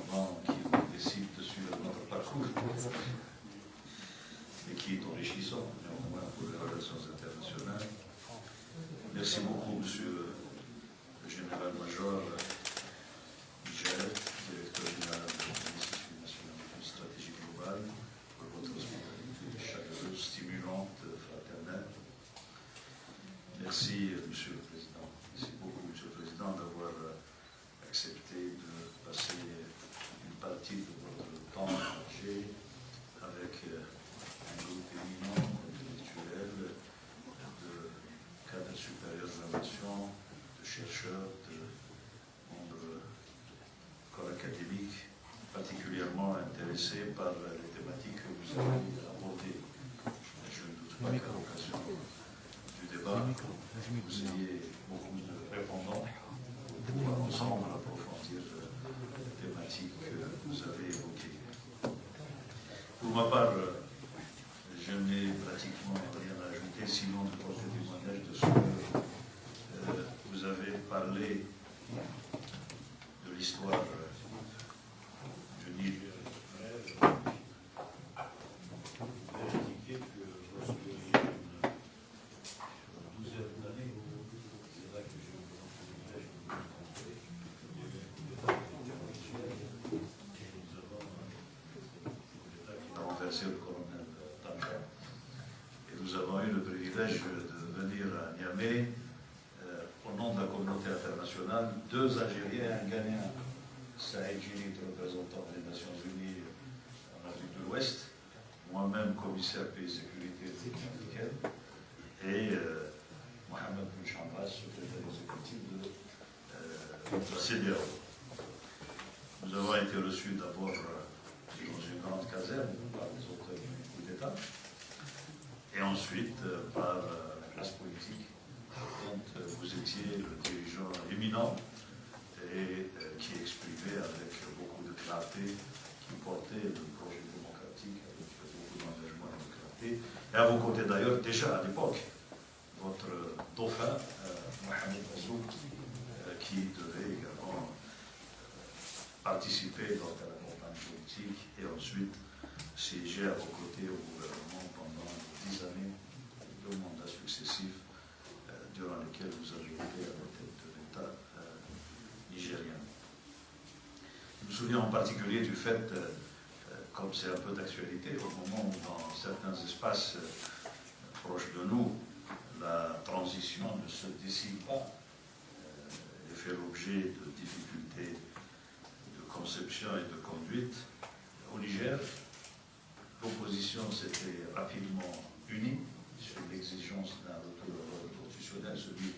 avant qu'il décide de suivre notre parcours, et qui est enrichissant, néanmoins, pour les relations internationales. Merci beaucoup, Monsieur le Général-Major Michel, directeur général de l'Institut national de stratégie globale, pour votre hospitalité chaleureuse, stimulante, fraternelle. Merci, Monsieur le Président. Merci beaucoup, Monsieur le Président, d'avoir accepté de passer une partie de votre temps engagé avec un groupe éminent d'intellectuels, de cadres supérieurs de la nation, de chercheurs, de membres du corps académique, particulièrement intéressés par les thématiques que vous avez abordées. Je ne doute pas qu'à l'occasion du débat, vous ayez beaucoup de répondants pour pouvoir ensemble approfondir les thématiques que vous avez évoquées. Pour ma part, je n'ai pratiquement rien à ajouter, sinon de porter témoignage de ce que vous avez parlé de l'histoire du Nil. Le colonel Tanka. Et nous avons eu le privilège de venir à Niamey au nom de la communauté internationale, 2 Algériens et un Ghanéen, Saïd Djilit, représentant des Nations Unies en Afrique de l'Ouest, moi-même commissaire paix et sécurité africaine, et Mohamed Bouchambas, secrétaire exécutif de la CEDEAO. Nous avons été reçus d'abord dans une grande caserne par les auteurs du coup d'État, et ensuite par la classe politique dont vous étiez le dirigeant éminent et qui exprimait avec beaucoup de clarté, qui portait le projet démocratique avec beaucoup d'engagement et de clarté, et à vos côtés d'ailleurs déjà à l'époque, votre dauphin, Mohamed Bazoum, qui devait également participer donc à la campagne politique et ensuite siéger à vos côtés au gouvernement pendant 10 années, 2 mandats successifs durant lesquels vous avez été à la tête de l'État nigérien. Je me souviens en particulier du fait, comme c'est un peu d'actualité, au moment où dans certains espaces proches de nous, la transition ne se décide pas et fait l'objet de difficultés de conception et de conduite. Au Niger, l'opposition s'était rapidement unie sur l'exigence d'un retour à l'ordre constitutionnel, celui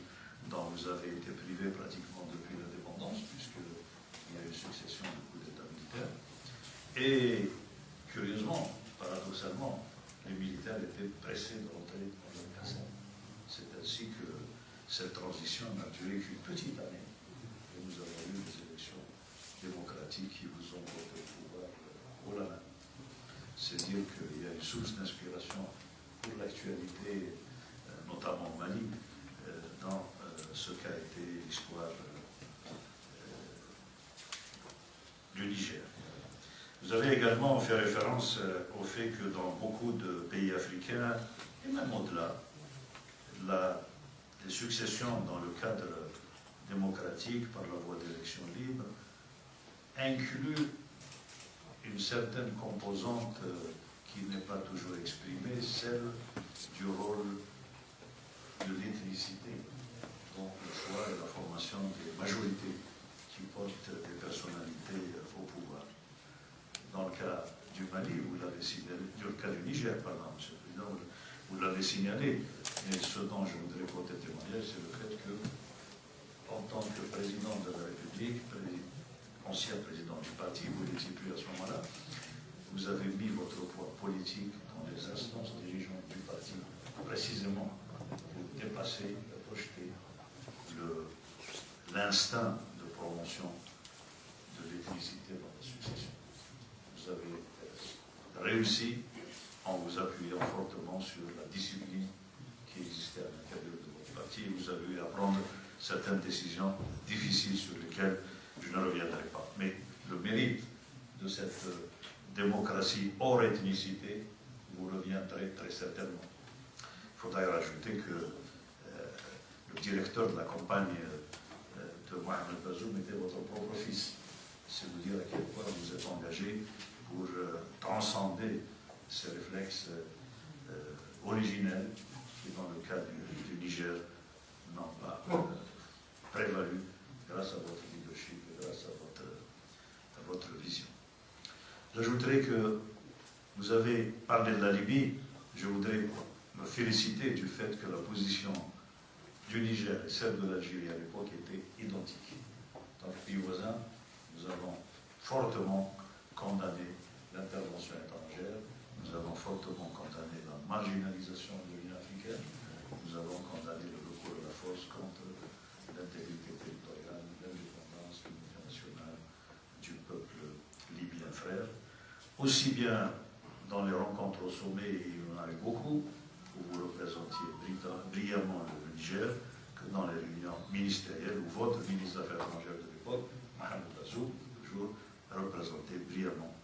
dont vous avez été privé pratiquement depuis l'indépendance, puisqu'il y a eu une succession de coups d'État militaires. Et curieusement, paradoxalement, les militaires étaient pressés de rentrer dans leur caserne. C'est ainsi que cette transition n'a duré qu'une petite année. Et nous avons eu des élections démocratiques qui vous ont porté le pouvoir haut la main. C'est dire qu'il y a une source d'inspiration pour l'actualité, notamment au Mali, dans ce qu'a été l'histoire du Niger. Vous avez également fait référence au fait que dans beaucoup de pays africains, et même au-delà, les successions dans le cadre démocratique par la voie d'élections libres incluent une certaine composante qui n'est pas toujours exprimée, celle du rôle de l'ethnicité, donc le choix et la formation des majorités qui portent des personnalités au pouvoir. Dans le cas du Mali, vous l'avez signalé, dans le cas du Niger, pardon, M. le Président, vous l'avez signalé, mais ce dont je voudrais porter témoignage, c'est le fait que, en tant que président de la République, ancien président du parti, vous n'étiez plus à ce moment-là, vous avez mis votre poids politique dans les instances dirigeantes du parti, précisément pour dépasser, projeter l'instinct de promotion de l'ethnicité dans la succession. Vous avez réussi en vous appuyant fortement sur la discipline qui existait à l'intérieur de votre parti et vous avez eu à prendre certaines décisions difficiles sur lesquelles je ne reviendrai pas. Mais le mérite de cette démocratie hors ethnicité vous reviendrait très certainement. Il faudrait rajouter que le directeur de la campagne de Mohamed Bazoum était votre propre fils. C'est vous dire à quel point vous êtes engagé pour transcender ces réflexes originels qui, dans le cas du Niger, n'ont pas prévalu grâce à votre leadership et grâce à votre vision. J'ajouterai que vous avez parlé de la Libye. Je voudrais me féliciter du fait que la position du Niger et celle de l'Algérie à l'époque étaient identiques. Dans le pays voisin, nous avons fortement condamné l'intervention étrangère, nous avons fortement condamné la marginalisation de l'Union africaine, nous avons condamné le recours de la force contre l'intégrité territoriale, l'indépendance, l'unité nationale du peuple libyen frère, aussi bien dans les rencontres au sommet, il y en a eu beaucoup, où vous représentiez brillamment le Niger, que dans les réunions ministérielles, où votre ministre des Affaires étrangères de l'époque, Mohamed Bazoum, toujours, représentait brillamment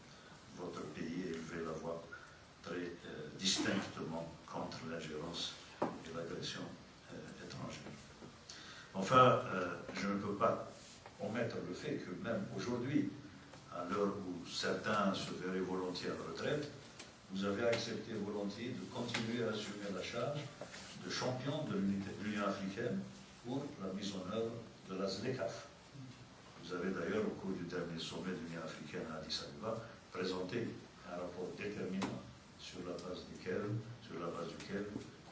votre pays et élevait la voix très distinctement contre l'ingérence et l'agression étrangère. Enfin, je ne peux pas omettre le fait que même aujourd'hui, à l'heure où certains se verraient volontiers à la retraite, vous avez accepté volontiers de continuer à assumer la charge de champion de l'Union africaine pour la mise en œuvre de la ZLECAf. Vous avez d'ailleurs, au cours du dernier sommet de l'Union africaine à Addis Abeba, présenté un rapport déterminant sur la base duquel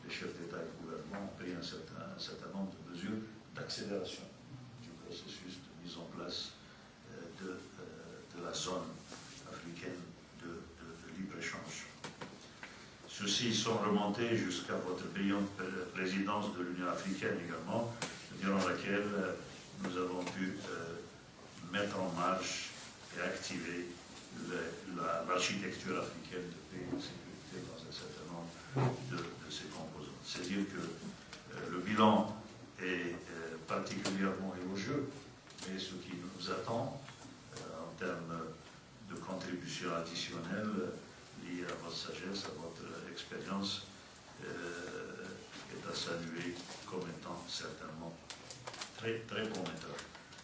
les chefs d'État et de gouvernement ont pris un certain nombre de mesures d'accélération du processus de mise en place de la zone africaine de libre-échange. Ceux-ci sont remontés jusqu'à votre brillante présidence de l'Union africaine également, durant laquelle nous avons pu mettre en marche et activer l'architecture africaine de paix et de sécurité dans un certain nombre de ses composantes. C'est dire que le bilan est particulièrement élogieux, mais ce qui nous attend en termes de contribution additionnelle liée à votre sagesse, à votre expérience, est à saluer comme étant certainement très, très prometteur.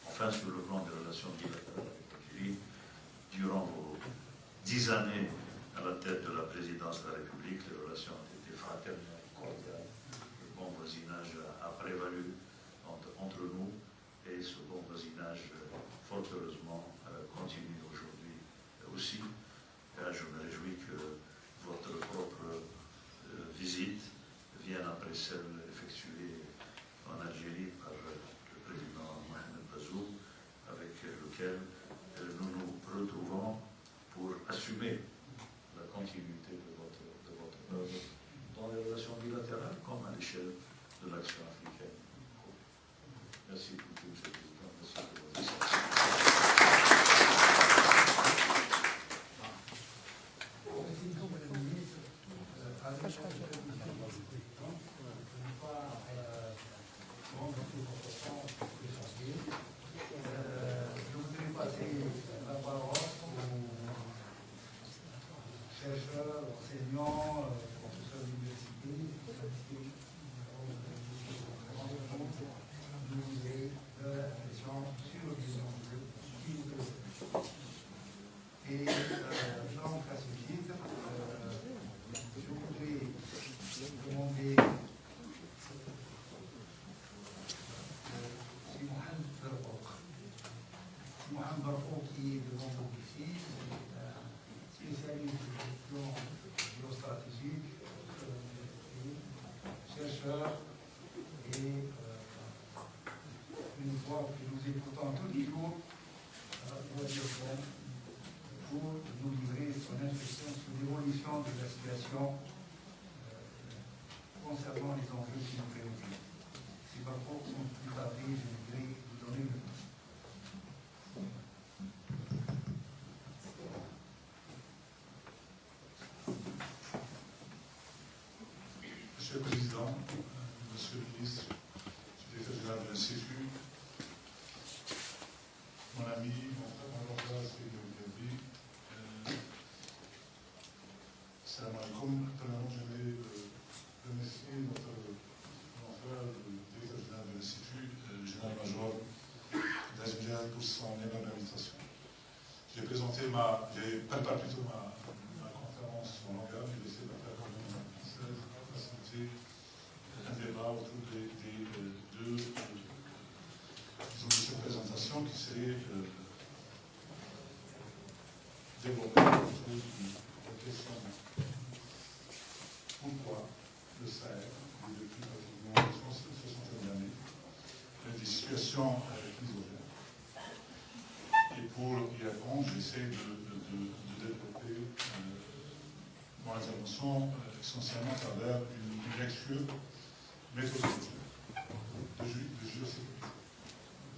Enfin, sur le plan des relations bilatérales avec l'Algérie, durant vos 10 années à la tête de la présidence de la République, les relations ont été fraternelles, cordiales. Le bon voisinage a prévalu entre nous et ce bon voisinage, fort heureusement, continue aujourd'hui aussi. Je me réjouis que votre propre visite vienne après celle effectuée en Algérie par le président Mohamed Bazoum, avec lequel nous nous retrouvons pour assumer la continuité de votre œuvre dans les relations bilatérales comme à l'échelle de l'action africaine. Merci beaucoup, M. le Président. Merci pour votre assistance. Je voudrais passer la parole aux chercheurs, enseignants, professeurs d'université, nous donner leur impression sur les enjeux qui nous préoccupent. Et donc, à ce titre, je voudrais demander Mohamed Barfouk, qui est devant vous ici, c'est un spécialiste de gestion géostratégique, chercheur, et une fois que nous écoutons tous les jours pour nous livrer son impression sur l'évolution de la situation concernant les enjeux qui nous préoccupent. Si parfois sont plus tardés, je voudrais vous donner le temps. Monsieur le Président, Monsieur le Ministre, Secrétaire général de l'Institut, mon ami, mon frère, c'est le Gabi. Salam alaikum. Premièrement, je vais remercier mon frère, le directeur général de l'Institut, le général-major Dajmia, pour son énorme invitation. J'ai présenté préparé plutôt ma conférence en langage, j'ai essayé de la faire en française, pour faciliter un débat autour des deux de cette présentation qui serait développé autour de question pourquoi le Sahel, depuis pratiquement 60 années, des situations chrysogènes. Et pour y répondre, j'essaie de développer mon intervention essentiellement à travers une lecture méthodologique de géosécurité.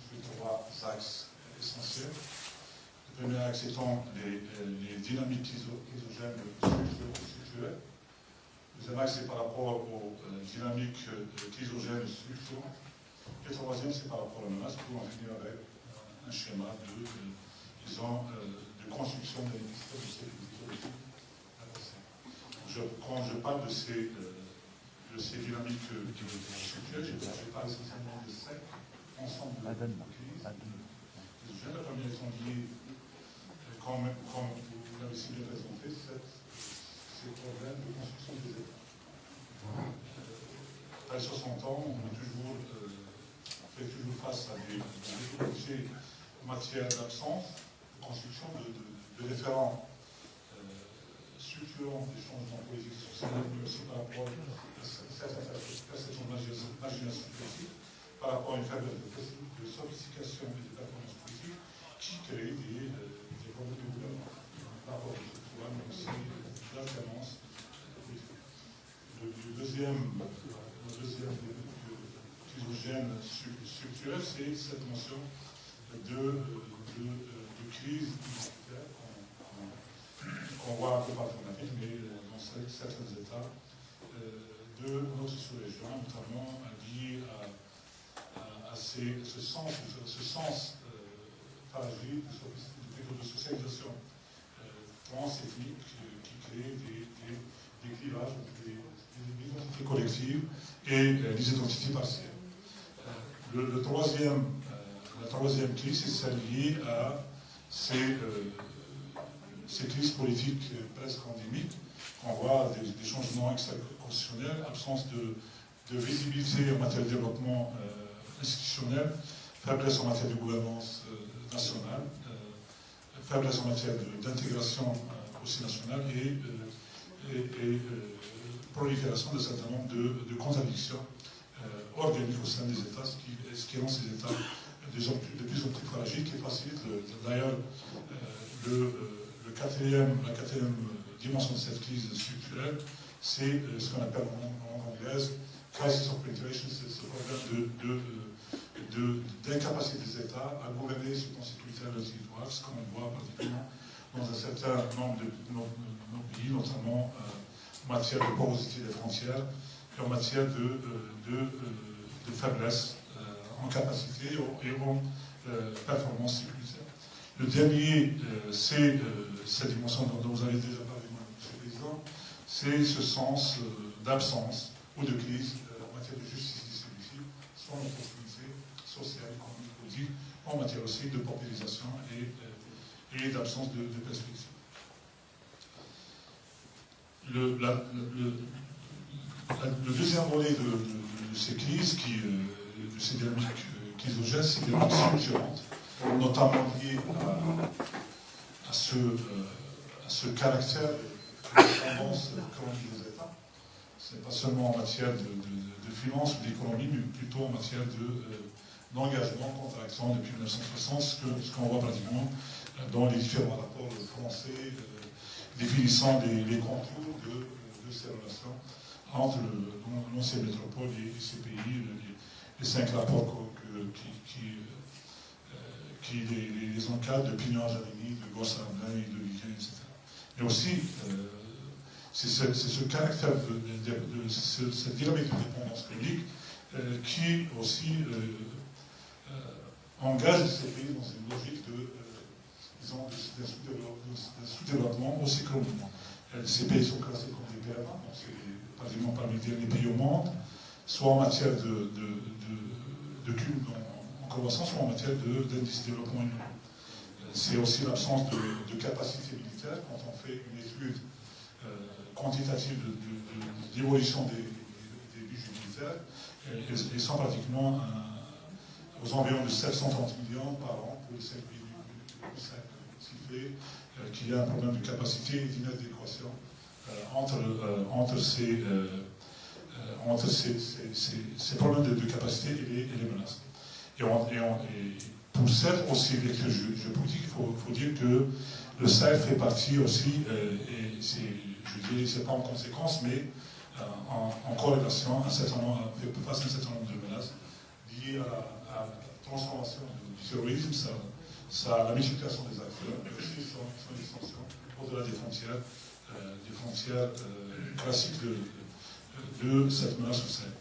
Sur 3 axes essentiels. Le premier axe étant les dynamiques chrysogènes structurelles. Le deuxième axe, c'est par rapport aux dynamiques chrysogènes structurantes. Et le troisième, c'est par rapport à la menace, pour en finir avec un schéma de construction d'un système de sécurité. Quand je parle de ces dynamiques structurelles, je parle essentiellement de 5 ensembles de crises. La première étant liée, comme vous l'avez si bien présenté, ces problèmes de construction des États. Après 60 ans, on fait toujours face à des difficultés en matière d'absence, de construction de référents structurants des changements politiques sociaux, mais aussi par rapport à certaines perceptions d'imagination politique, par rapport à une faible de sophistication et de performance politique qui crée des problèmes de gouvernement, par rapport au pouvoir, mais aussi d'alternance politique. Le deuxième chrysogène structurel, c'est cette notion de crise identitaire qu'on voit un peu partout en Afrique, mais dans certains États de notre sous-région, notamment lié à ce sens fragile de socialisation transethnique qui crée des clivages entre les identités collectives et les identités partielles. La troisième crise, c'est celle liée à ces crises politiques presque endémiques. On voit des changements extra-constitutionnels, absence de visibilité en matière de développement institutionnel, faiblesse en matière de gouvernance nationale, faiblesse en matière d'intégration aussi nationale et prolifération d'un certain nombre de contradictions organiques au sein des États, ce qui rend ces États de plus en plus fragiles, qui facilite d'ailleurs la quatrième dimension de cette crise structurelle, c'est ce qu'on appelle en langue anglaise crisis of penetration, c'est ce problème d'incapacité des États à gouverner ce constitutif de territoire, ce qu'on voit particulièrement dans un certain nombre de nos pays, notamment en matière de porosité des frontières et en matière de faiblesse en capacité et en performance sécuritaire. Le dernier, c'est cette dimension dont vous avez déjà parlé, M. le Président, c'est ce sens d'absence ou de crise en matière de justice distributive, soit en opportunité sociale, économique, politique, en matière aussi de paupérisation et d'absence de perspective. Le deuxième volet de ces crises, de ces dynamiques chrysogènes, c'est des dynamiques structurantes, notamment liées à ce caractère de dépendance économique des États. Ce n'est pas seulement en matière de finances ou d'économie, mais plutôt en matière d'engagement contractant depuis 1960, ce qu'on voit pratiquement dans les différents rapports français définissant les contours de ces relations entre l'ancienne métropole et ces pays, les 5 rapports qui les encadrent de Pignon-Javigny, de Gosse-Armin et de Vivian, etc. Mais aussi, c'est ce caractère de cette dynamique de dépendance publique qui aussi engage ces pays dans une logique d'un sous-développement aussi chronique. Ces pays sont classés comme des pays donc c'est pratiquement parmi les derniers pays au monde, soit en matière de culte en croissance, soit en matière d'indice de développement humain. C'est aussi l'absence de capacité militaire quand on fait une étude quantitative d'évolution des budgets militaires. Ils sont pratiquement aux environs de 730 millions par an pour les 5 pays du cercle. qui fait qu'il y a un problème de capacité et d'inadéquation entre ces problèmes de capacité et les menaces. Et pour cette aussi lecture géopolitique, il faut dire que le Sahel fait partie aussi, et je dirais, c'est pas en conséquence, mais en corrélation face à un certain nombre de menaces liées à la transformation du terrorisme, la multiplication des acteurs, mais aussi son extension au-delà des frontières classiques de cette menace au Sahel.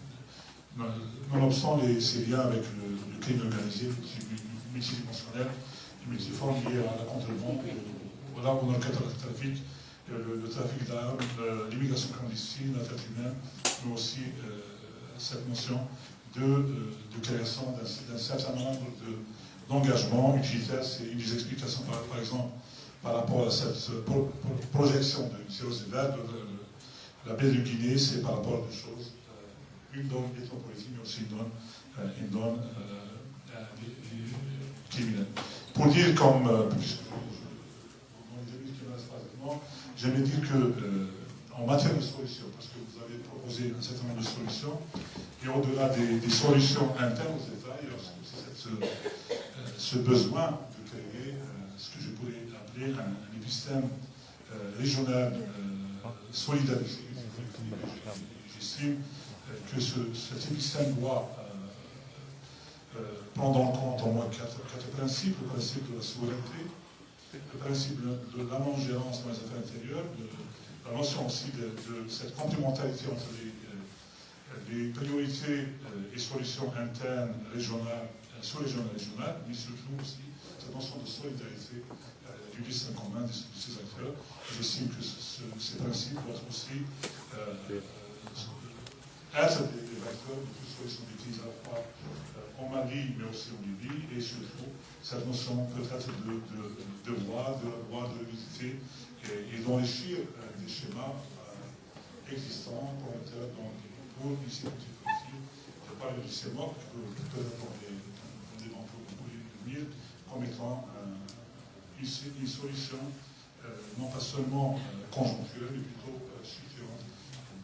Nonobstant ces liens avec le crime organisé, multidimensionnel et multiforme lié à la contrebande, au narcotrafic, le trafic d'armes, l'immigration clandestine, la traite humaine, mais aussi cette notion de création d'un certain nombre d'engagements utilitaires. C'est une des explications, par exemple, par rapport à cette projection de Sirozéda, la baie de Guinée, c'est par rapport à deux choses. Une donne métropolitique, mais aussi une donne criminelle. Pour dire comme, j'aimerais dire qu'en matière de solutions, parce que vous avez proposé un certain nombre de solutions, et au-delà des solutions internes aux États, il y a aussi ce besoin de créer ce que je pourrais appeler un épisystème régional solidarisé. J'estime que cet épisystème doit prendre en compte au moins quatre principes: le principe de la souveraineté, le principe de la non-gérance dans les affaires intérieures, la notion aussi de cette complémentarité entre les priorités et solutions internes, régionales, sous-régionales et régionales, mais surtout aussi cette notion de solidarité du destin commun de ces acteurs. J'estime que ces principes doivent aussi être des vecteurs de toute solution des crises, à la fois en Mali, mais aussi en Libye, et surtout cette notion peut-être de loi, de l'unité, et d'enrichir des schémas existants, prometteurs, pour ici politique. Je parle du CEMOC, peut-être pour les mieux, comme étant une solution non pas seulement conjoncturelle, mais plutôt structurante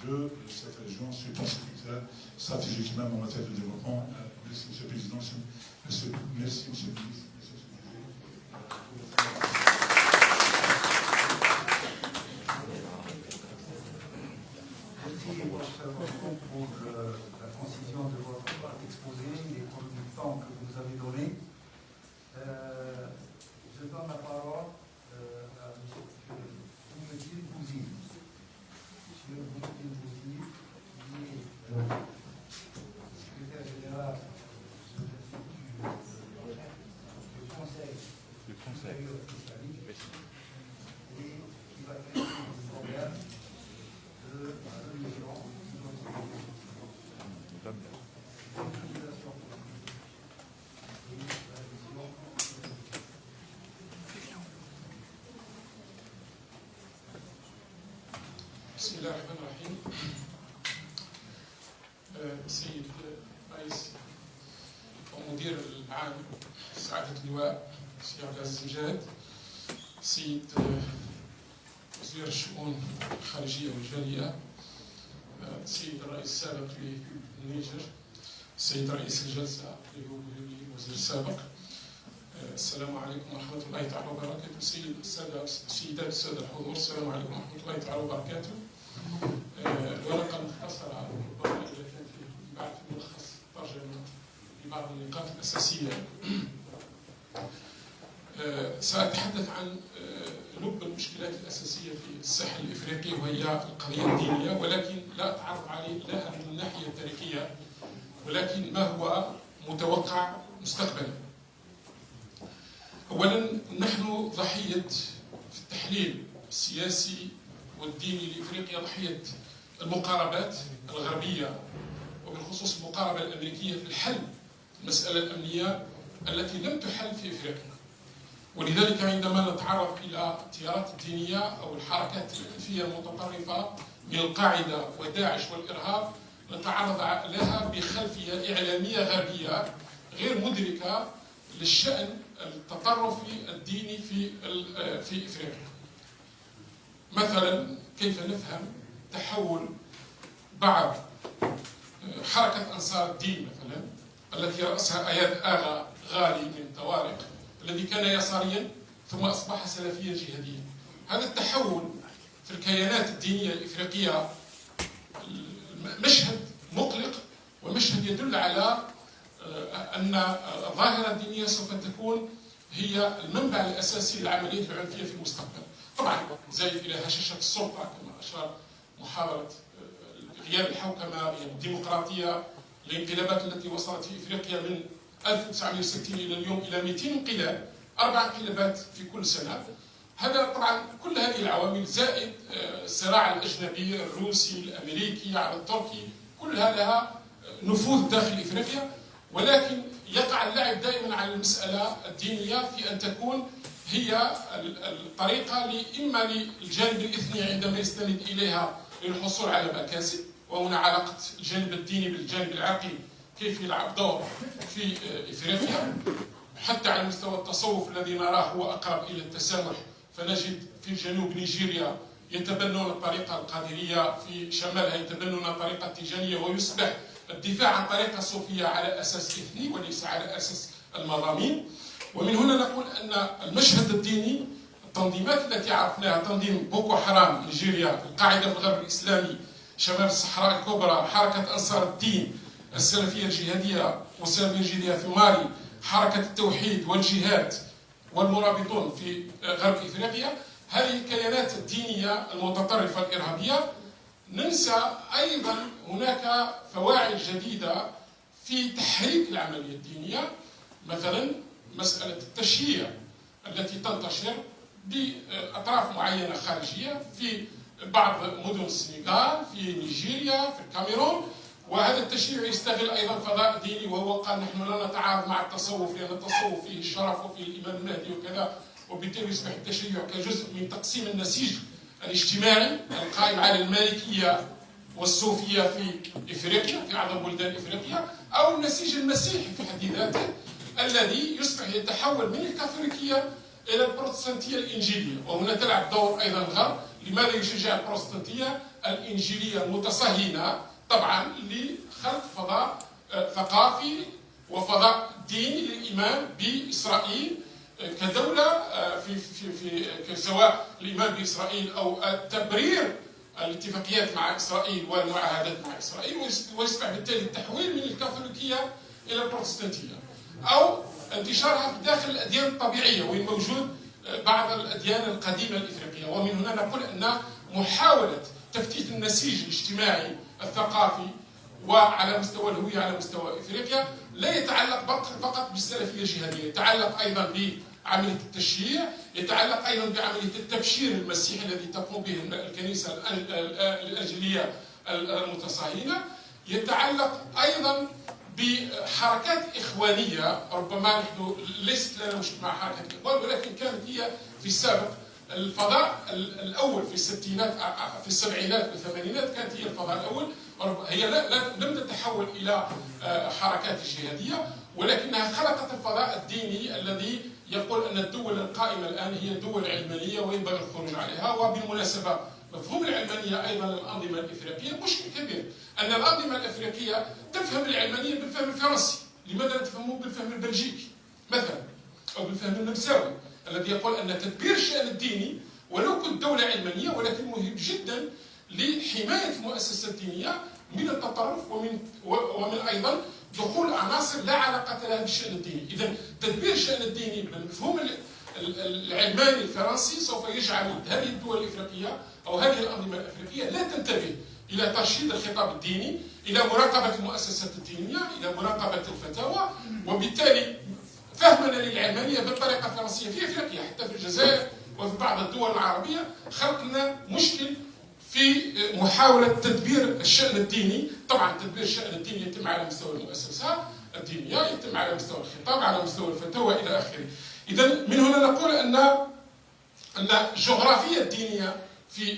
de cette région, sur le plan sécuritaire, stratégique même en matière de développement. Merci, M. le Président. Merci, M. le Ministre. Merci, pour la concision de votre exposé et pour le temps que vous nous avez donné. Je donne la parole à M. Boumediene Bouzid. M. Boumediene Bouzid, qui est secrétaire général du Conseil supérieur islamique et qui va traiter du problème de la religion de notre pays. L'utilisation politique et la vision. بسم الله الرحمن الرحيم. سيد رئيس ومدير العام سعادة اللواء سي عبد العزيز مجاهد، سيد وزير الشؤون الخارجية والجالية، سيد الرئيس السابق للنيجر، سيد رئيس الجلسة اللي هو الوزير السابق، السلام عليكم ورحمة الله تعالى وبركاته. سيدات السادة الحضور، السلام عليكم ورحمة الله تعالى وبركاته. الورقة المختصرة ربما إذا كان فيه بعض ملخص ترجمة لبعض النقاط الأساسية. سأتحدث عن لب المشكلات الأساسية في الساحل الإفريقي، وهي القضية الدينية، ولكن لا أتعرض عليه لا من الناحية التاريخية، ولكن ما هو متوقع مستقبلا. أولا، نحن ضحية في التحليل السياسي والديني لإفريقيا ضحية المقاربات الغربية، وبالخصوص المقاربة الأمريكية في الحل المسألة الأمنية التي لم تحل في إفريقيا. ولذلك عندما نتعرض إلى التيارات الدينية أو الحركات الأنفية المتطرفة من القاعدة وداعش والإرهاب، نتعرض لها بخلفية إعلامية غربية غير مدركة للشأن التطرفي الديني في إفريقيا. مثلا كيف نفهم تحول بعض حركة أنصار الدين مثلا التي رأسها أياد آغا غالي من طوارق الذي كان يساريا ثم أصبح سلفيا جهاديا. هذا التحول في الكيانات الدينية الإفريقية مشهد مقلق ومشهد يدل على أن الظاهرة الدينية سوف تكون هي المنبع الأساسي للعملية العنفية في المستقبل. طبعا زائد إلى هشاشة السلطة كما أشار محاولة غياب الحوكمة، غياب الديمقراطية، الانقلابات التي وصلت في إفريقيا من 1960 إلى اليوم إلى 200 انقلاب، 4 انقلابات في كل سنة. هذا طبعا كل هذه العوامل زائد الصراع الأجنبي الروسي الأمريكي على التركي، كلها لها نفوذ داخل إفريقيا، ولكن يقع اللعب دائما على المسألة الدينية في أن تكون هي الطريقة إما للجانب الإثني عندما يستند إليها للحصول على مكاسب، وهنا علاقة الجانب الديني بالجانب العرقي كيف يلعب دور في إفريقيا. حتى على مستوى التصوف الذي نراه هو أقرب إلى التسامح، فنجد في جنوب نيجيريا يتبنون الطريقة القادرية، في شمالها يتبنون الطريقة التيجانية، ويصبح الدفاع عن طريقة صوفية على أساس إثني وليس على أساس المضامين. ومن هنا نقول أن المشهد الديني، التنظيمات التي عرفناها، تنظيم بوكو حرام نيجيريا، القاعدة في الغرب الإسلامي، شمال الصحراء الكبرى، حركة أنصار الدين السلفية الجهادية والسلفية الجهادية في مالي، حركة التوحيد والجهاد والمرابطون في غرب إفريقيا، هذه الكيانات الدينية المتطرفة الإرهابية. ننسى أيضا هناك فواعل جديدة في تحريك العملية الدينية، مثلا مسألة التشييع التي تنتشر بأطراف معينة خارجية في بعض مدن السنغال، في نيجيريا، في الكاميرون. وهذا التشييع يستغل أيضا فضاء ديني، وهو قال نحن لا نتعارض مع التصوف لأن التصوف فيه الشرف وفيه الإمام المهدي وكذا، وبالتالي يصبح التشيع كجزء من تقسيم النسيج الاجتماعي القائم على المالكية والصوفية في إفريقيا، في أعظم بلدان إفريقيا، أو النسيج المسيحي في حد ذاته الذي يصبح يتحول من الكاثوليكية إلى البروتستانتية الإنجيلية. وهنا تلعب دور أيضا الغرب. لماذا يشجع البروتستانتية الإنجيلية المتصهينة؟ طبعا لخلق فضاء ثقافي وفضاء ديني للإيمان بإسرائيل كدولة في سواء الإيمان بإسرائيل أو تبرير الاتفاقيات مع إسرائيل والمعاهدات مع إسرائيل، ويصبح بالتالي التحويل من الكاثوليكية إلى البروتستانتية، أو انتشارها في داخل الأديان الطبيعية وين موجود بعض الأديان القديمة الإفريقية. ومن هنا نقول أن محاولة تفتيت النسيج الاجتماعي الثقافي وعلى مستوى الهوية على مستوى إفريقيا لا يتعلق فقط بالسلفية الجهادية، يتعلق أيضا بعملية التشييع، يتعلق أيضا بعملية التبشير المسيحي الذي تقوم به الكنيسة الأنجيلية المتصهينة، يتعلق أيضا بحركات إخوانية. ربما نحن ليست لنا مشكلة مع حركة الإخوان، ولكن كانت هي في السابق الفضاء الأول في الستينات، في السبعينات والثمانينات كانت هي الفضاء الأول. هي لم تتحول إلى حركات جهادية، ولكنها خلقت الفضاء الديني الذي يقول أن الدول القائمة الآن هي دول علمانية وينبغي الخروج عليها. وبالمناسبة مفهوم العلمانية أيضا للأنظمة الإفريقية مشكل كبير، أن الأنظمة الإفريقية تفهم العلمانية بالفهم الفرنسي، لماذا لا تفهموه بالفهم البلجيكي مثلا، أو بالفهم النمساوي الذي يقول أن تدبير الشأن الديني ولو كنت دولة علمانية ولكن مهم جدا لحماية المؤسسة الدينية من التطرف ومن أيضا دخول عناصر لا علاقة لها بالشأن الديني. إذا تدبير الشأن الديني بالمفهوم العلماني الفرنسي سوف يجعل هذه الدول الإفريقية أو هذه الأنظمة الإفريقية لا تنتبه إلى ترشيد الخطاب الديني، إلى مراقبة المؤسسات الدينية، إلى مراقبة الفتاوى، وبالتالي فهمنا للعلمانية بالطريقة الفرنسية في أفريقيا حتى في الجزائر وفي بعض الدول العربية خلق لنا مشكل في محاولة تدبير الشأن الديني. طبعا تدبير الشأن الديني يتم على مستوى المؤسسات الدينية، يتم على مستوى الخطاب، على مستوى الفتاوى إلى آخره. إذا من هنا نقول أن الجغرافية الدينية في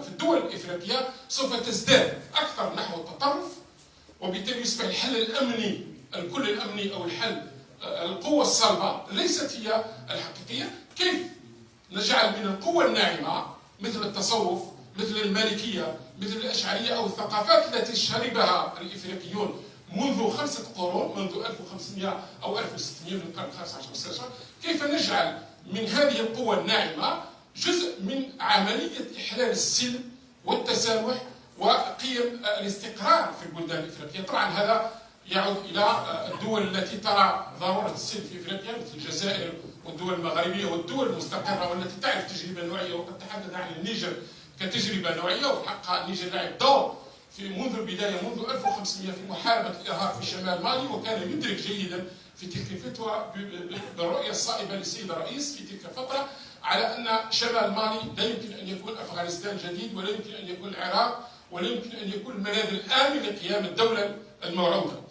الدول الإفريقية سوف تزداد أكثر نحو التطرف، وبالتالي يصبح الحل الأمني، الكل الأمني أو الحل القوة الصلبة ليست هي الحقيقية. كيف نجعل من القوة الناعمة مثل التصوف، مثل المالكية، مثل الأشعرية أو الثقافات التي شربها الإفريقيون منذ 5 قرون، منذ 1500 أو 1600 من القرن 15 و16، كيف نجعل من هذه القوة الناعمة جزء من عملية إحلال السلم والتسامح وقيم الاستقرار في البلدان الإفريقية. طبعا هذا يعود إلى الدول التي ترى ضرورة السلم في إفريقيا مثل الجزائر والدول المغربية والدول المستقرة والتي تعرف تجربة نوعية، وقد تحدث عن النيجر كتجربة نوعية، وفي حقها النيجر لعب دور منذ البداية منذ 1500 في محاربة الإرهاب في شمال مالي، وكان يدرك جيدا في تلك الفترة بالرؤية الصائبة للسيد الرئيس في تلك الفترة على أن شمال مالي لا يمكن أن يكون أفغانستان جديد، ولا يمكن أن يكون العراق، ولا يمكن أن يكون الملاذ الآمن لقيام الدولة الموعودة.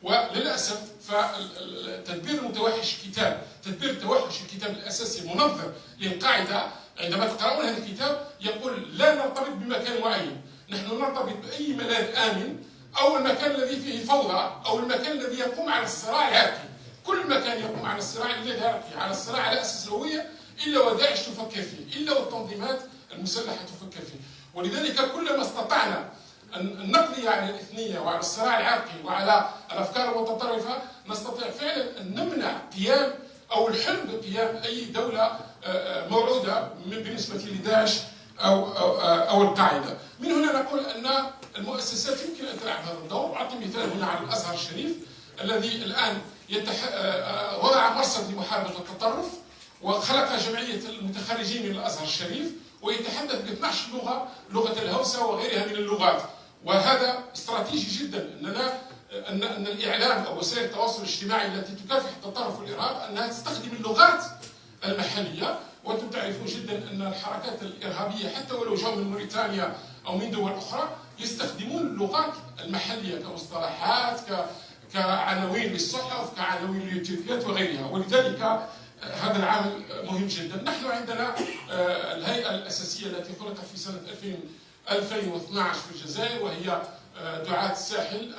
وللأسف فتدبير المتوحش الكتاب، تدبير التوحش الكتاب الأساسي المنظم للقاعدة، عندما تقرؤون هذا الكتاب يقول لا نرتبط بمكان معين، نحن نرتبط بأي ملاذ آمن أو المكان الذي فيه فوضى أو المكان الذي يقوم على الصراع العرقي. كل مكان يقوم على الصراع العرقي، على الصراع على أساس الهوية، إلا وداعش تفكر فيه، إلا والتنظيمات المسلحة تفكر فيه. ولذلك كلما استطعنا أن نقضي على الإثنية وعلى الصراع العرقي وعلى الأفكار المتطرفة، نستطيع فعلا أن نمنع قيام أو الحلم بقيام أي دولة موعودة بالنسبة لداعش أو القاعدة. من هنا نقول أن المؤسسات يمكن أن تلعب هذا الدور. أعطي مثال هنا على الأزهر الشريف الذي الآن وضع مرصد لمحاربة التطرف، وخلق جمعية المتخرجين من الأزهر الشريف، ويتحدث ب 12 لغة، لغة الهوسة وغيرها من اللغات. وهذا استراتيجي جدا أن الإعلام أو وسائل التواصل الاجتماعي التي تكافح التطرف والإرهاب أنها تستخدم اللغات المحلية. وأنتم تعرفون جدا أن الحركات الإرهابية حتى ولو جاءوا من موريتانيا أو من دول أخرى يستخدمون اللغات المحلية كمصطلحات، كعناوين للصحف، كعناوين لليوتيوبيات وغيرها. ولذلك هذا العامل مهم جدا. نحن عندنا الهيئة الأساسية التي خلقت في سنة 2012 في الجزائر، وهي دعاة الساحل،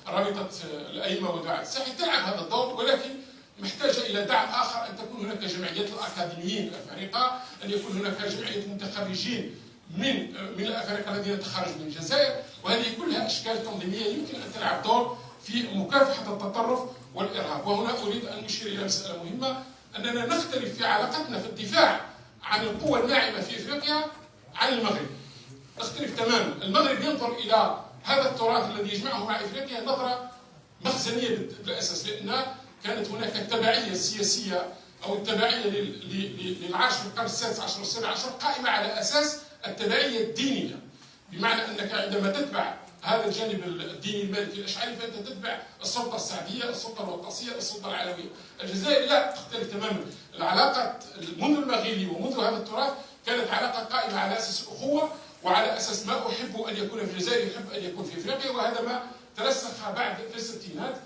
رابطة الأئمة ودعاة الساحل، تلعب هذا الدور، ولكن محتاجة إلى دعم آخر، أن تكون هناك جمعيات الأكاديميين الأفارقة، أن يكون هناك جمعية متخرجين من الأفارقة الذين تخرجوا من الجزائر، وهذه كلها أشكال تنظيمية يمكن أن تلعب دور في مكافحة التطرف والإرهاب. وهنا أريد أن أشير إلى مسألة مهمة، أننا نختلف في علاقتنا في الدفاع عن القوة الناعمة في إفريقيا عن المغرب. نختلف تماما. المغرب ينظر إلى هذا التراث الذي يجمعه مع إفريقيا نظرة مخزنية بالأساس، لأن كانت هناك التبعية السياسية أو التبعية للعاش في القرن السادس عشر والسابع عشر قائمة على أساس التبعية الدينية، بمعنى أنك عندما تتبع هذا الجانب الديني المالكي الأشعري فأنت تتبع السلطة السعدية، السلطة الوطاسية، السلطة العلوية. الجزائر لا، تختلف تماما. العلاقة منذ المغيلي ومنذ هذا التراث كانت علاقة قائمة على أساس الأخوة، وعلى أساس ما أحب أن يكون في الجزائر يحب أن يكون في إفريقيا. وهذا ما ترسخ بعد في الستينات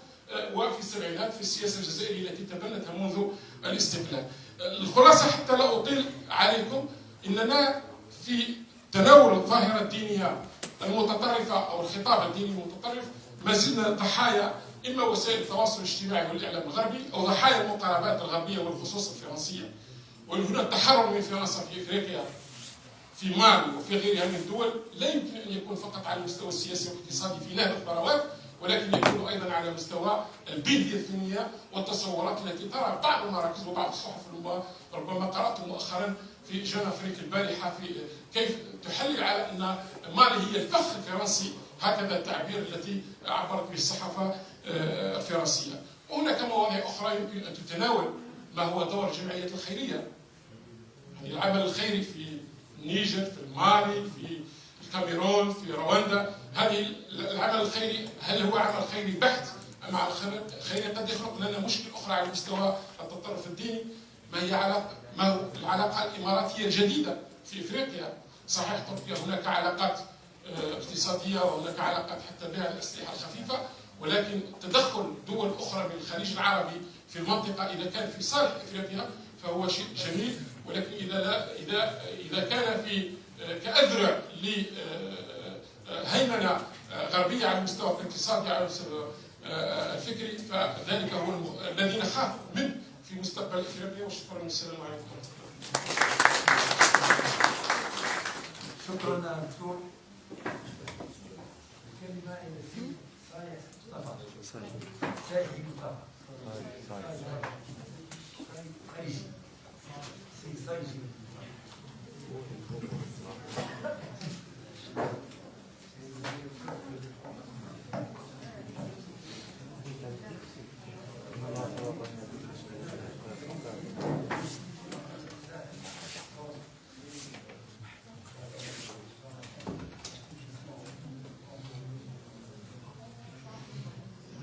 وفي السبعينات في السياسة الجزائرية التي تبنتها منذ الاستقلال. الخلاصة حتى لا أطيل عليكم، إننا في تناول الظاهرة الدينية المتطرفة أو الخطاب الديني المتطرف ما زلنا ضحايا إما وسائل التواصل الاجتماعي والإعلام الغربي، أو ضحايا المقاربات الغربية والخصوص الفرنسية. وهنا التحرر من فرنسا في إفريقيا في مالي وفي غيرها من الدول لا يمكن أن يكون فقط على المستوى السياسي والاقتصادي في نهب الثروات، ولكن يكون أيضا على مستوى البنية الثنية والتصورات التي ترى بعض المراكز وبعض الصحف. ربما قرأت مؤخرا في جان أفريك البارحة في كيف تحلل على أن مالي هي الفخ الفرنسي، هكذا التعبير التي عبرت به الصحافة الفرنسية. وهناك مواضيع أخرى يمكن أن تتناول ما هو دور الجمعيات الخيرية، يعني العمل الخيري في النيجر، في مالي، في الكاميرون، في رواندا. هذه العمل الخيري هل هو عمل خيري بحت أم عمل خيري قد يخلق لنا مشكلة أخرى على مستوى التطرف الديني؟ ما هو العلاقة الإماراتية الجديدة في إفريقيا؟ صحيح تركيا هناك علاقات اقتصادية وهناك علاقات حتى بيع الأسلحة الخفيفة، ولكن تدخل دول أخرى من الخليج العربي في المنطقة إذا كان في صالح إفريقيا فهو شيء جميل، ولكن إذا كان في كأذرع لهيمنة غربية على المستوى الاقتصادي، على الفكري، فذلك هو الذي نخاف منه في مستقبل افريقيا. وشكرا والسلام عليكم ورحمه الله. شكرا دكتور. الكلمه الى السيد صالح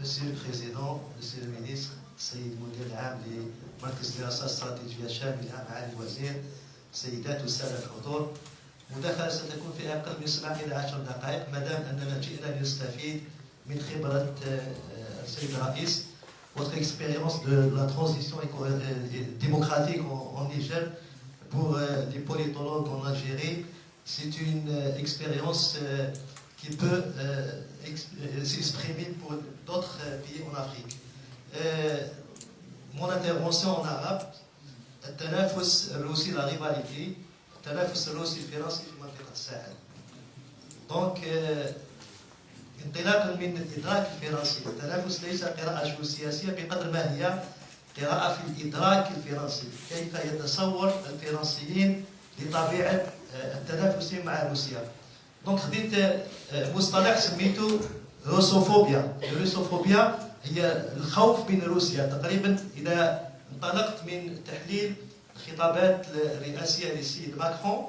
Monsieur le Président, Monsieur le Ministre, السيد المدير العام لمركز دراسات استراتيجية شاملة معالي الوزير، سيدات والسادة الحضور، مداخلة ستكون في أقل من 7 إلى 10 دقائق ما دام أننا جئنا لنستفيد من خبرة السيد الرئيس. Votre expérience de la transition démocratique en Niger pour les politologues en Algérie, c'est une expérience qui peut s'exprimer pour d'autres pays en Afrique. Mon intervention en arabe, التنافس الروسي la rivalité, التنافس الروسي الفرنسي في منطقة الساحل. Donc انطلاقا من الإدراك الفرنسي، التنافس ليس قراءة جيوسياسية بقدر ما هي قراءة في الإدراك الفرنسي، كيف يتصور الفرنسيين لطبيعة التنافس مع روسيا. دونك خديت مصطلح سميته روسوفوبيا. الروسوفوبيا هي الخوف من روسيا. تقريبا إذا انطلقت من تحليل الخطابات الرئاسية للسيد ماكرون،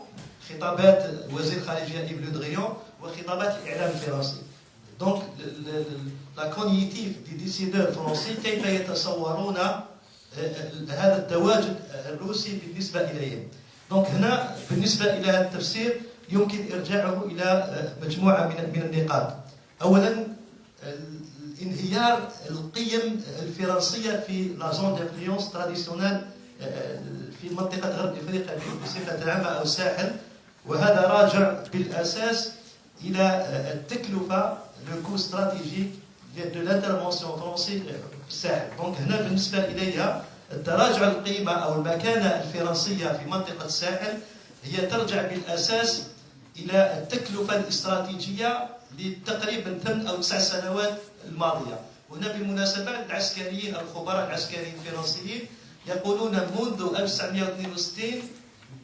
خطابات وزير الخارجية إيف لو دريون، وخطابات الإعلام الفرنسي. دونك لا كونيتيف دي ديسيدور فرونسي كيف يتصورون هذا التواجد الروسي بالنسبة إليهم. دونك هنا بالنسبة إلى هذا التفسير يمكن إرجاعه إلى مجموعة من النقاط. أولا انهيار القيم الفرنسية في لا زون دانفلونس تراديسيونال في منطقة غرب إفريقيا بصفة عامة أو الساحل، وهذا راجع بالأساس إلى التكلفة لو كو استراتيجيك دو لانترفونسيون فرونسي في الساحل. دونك هنا بالنسبة إليها التراجع القيمة أو المكانة الفرنسية في منطقة الساحل هي ترجع بالأساس إلى التكلفة الاستراتيجية لتقريبا 8 أو 9 سنوات الماضية. وهنا بالمناسبة العسكريين الخبراء العسكريين الفرنسيين يقولون منذ 1962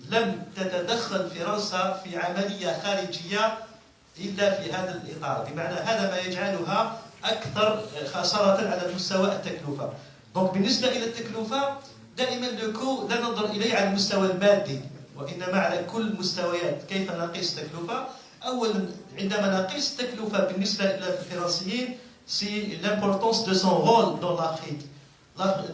لم تتدخل فرنسا في عملية خارجية إلا في هذا الإطار، بمعنى هذا ما يجعلها أكثر خسارة على مستوى التكلفة. دونك بالنسبة إلى التكلفة دائما لوكو لا ننظر إليه على المستوى المادي، وإنما على كل المستويات كيف نقيس التكلفة. أولا عندما نقيس التكلفة بالنسبة إلى الفرنسيين سي لامبورطونس دو سون رول دون لافريك.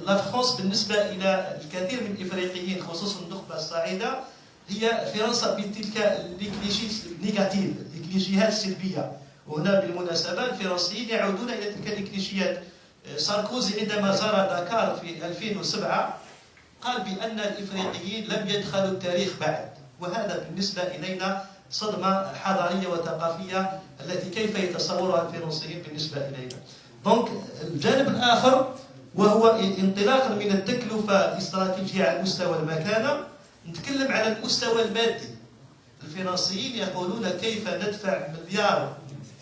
لا فرنسا بالنسبة إلى الكثير من الإفريقيين خصوصا النخبة الصاعدة هي فرنسا بتلك الكليشي نيجاتيف، الكليشيات السلبية. وهنا بالمناسبة الفرنسيين يعودون إلى تلك الكليشيات. ساركوزي عندما زار داكار في 2007 قال بأن الإفريقيين لم يدخلوا التاريخ بعد، وهذا بالنسبة إلينا صدمة حضارية وثقافية التي كيف يتصورها الفرنسيين بالنسبة إلينا. دونك الجانب الآخر وهو انطلاقا من التكلفة الاستراتيجية على مستوى المكانة، نتكلم على المستوى المادي. الفرنسيين يقولون كيف ندفع مليار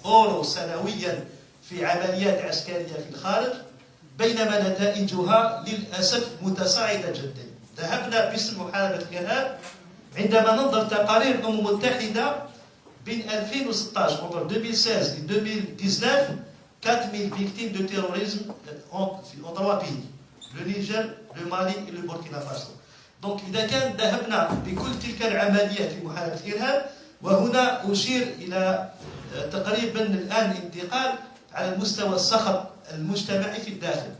أورو سنويا في عمليات عسكرية في الخارج بينما نتائجها للأسف متصاعدة جدا. ذهبنا باسم محاربة الإرهاب عندما ننظر تقارير الأمم المتحدة بين 2016 entre 2016 et 2019 4000 victimes de terrorisme en 3 pays, le Niger, le Mali et le Burkina Faso. Donc إذا كان ذهبنا بكل تلك العمليات لمحاربة الإرهاب، وهنا أشير إلى تقريبا الآن انتقال على المستوى الصخب المجتمعي في الداخل.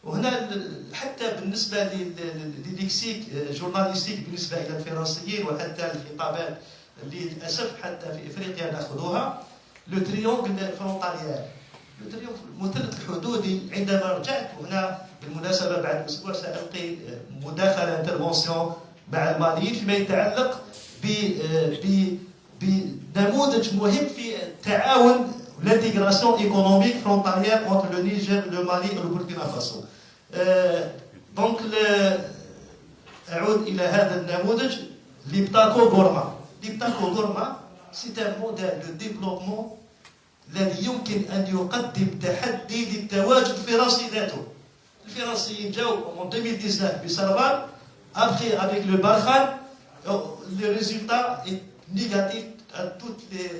وهنا حتى بالنسبة للليكسيك جورناليستيك بالنسبة إلى الفرنسيين وحتى الخطابات اللي للأسف حتى في إفريقيا نأخذوها، لو تريونغل فرونتاليير، لو تريونغل مثلث الحدودي. عندما رجعت هنا بالمناسبة بعد أسبوع سألقي مداخلة انترفونسيون مع الماليين فيما يتعلق بنموذج مهم في التعاون l'intégration économique frontalière entre le Niger, le Mali et le Burkina Faso. Donc, أعود إلى هذا النموذج لبتاكو غورما. لبتاكو غورما c'est un modèle de développement الذي يمكن أن يقدم تحدي للتواجد الفرنسي ذاته. الفرنسيين جاوا en 2019 بسربان après avec le Barkhane le résultat est négatif à toutes les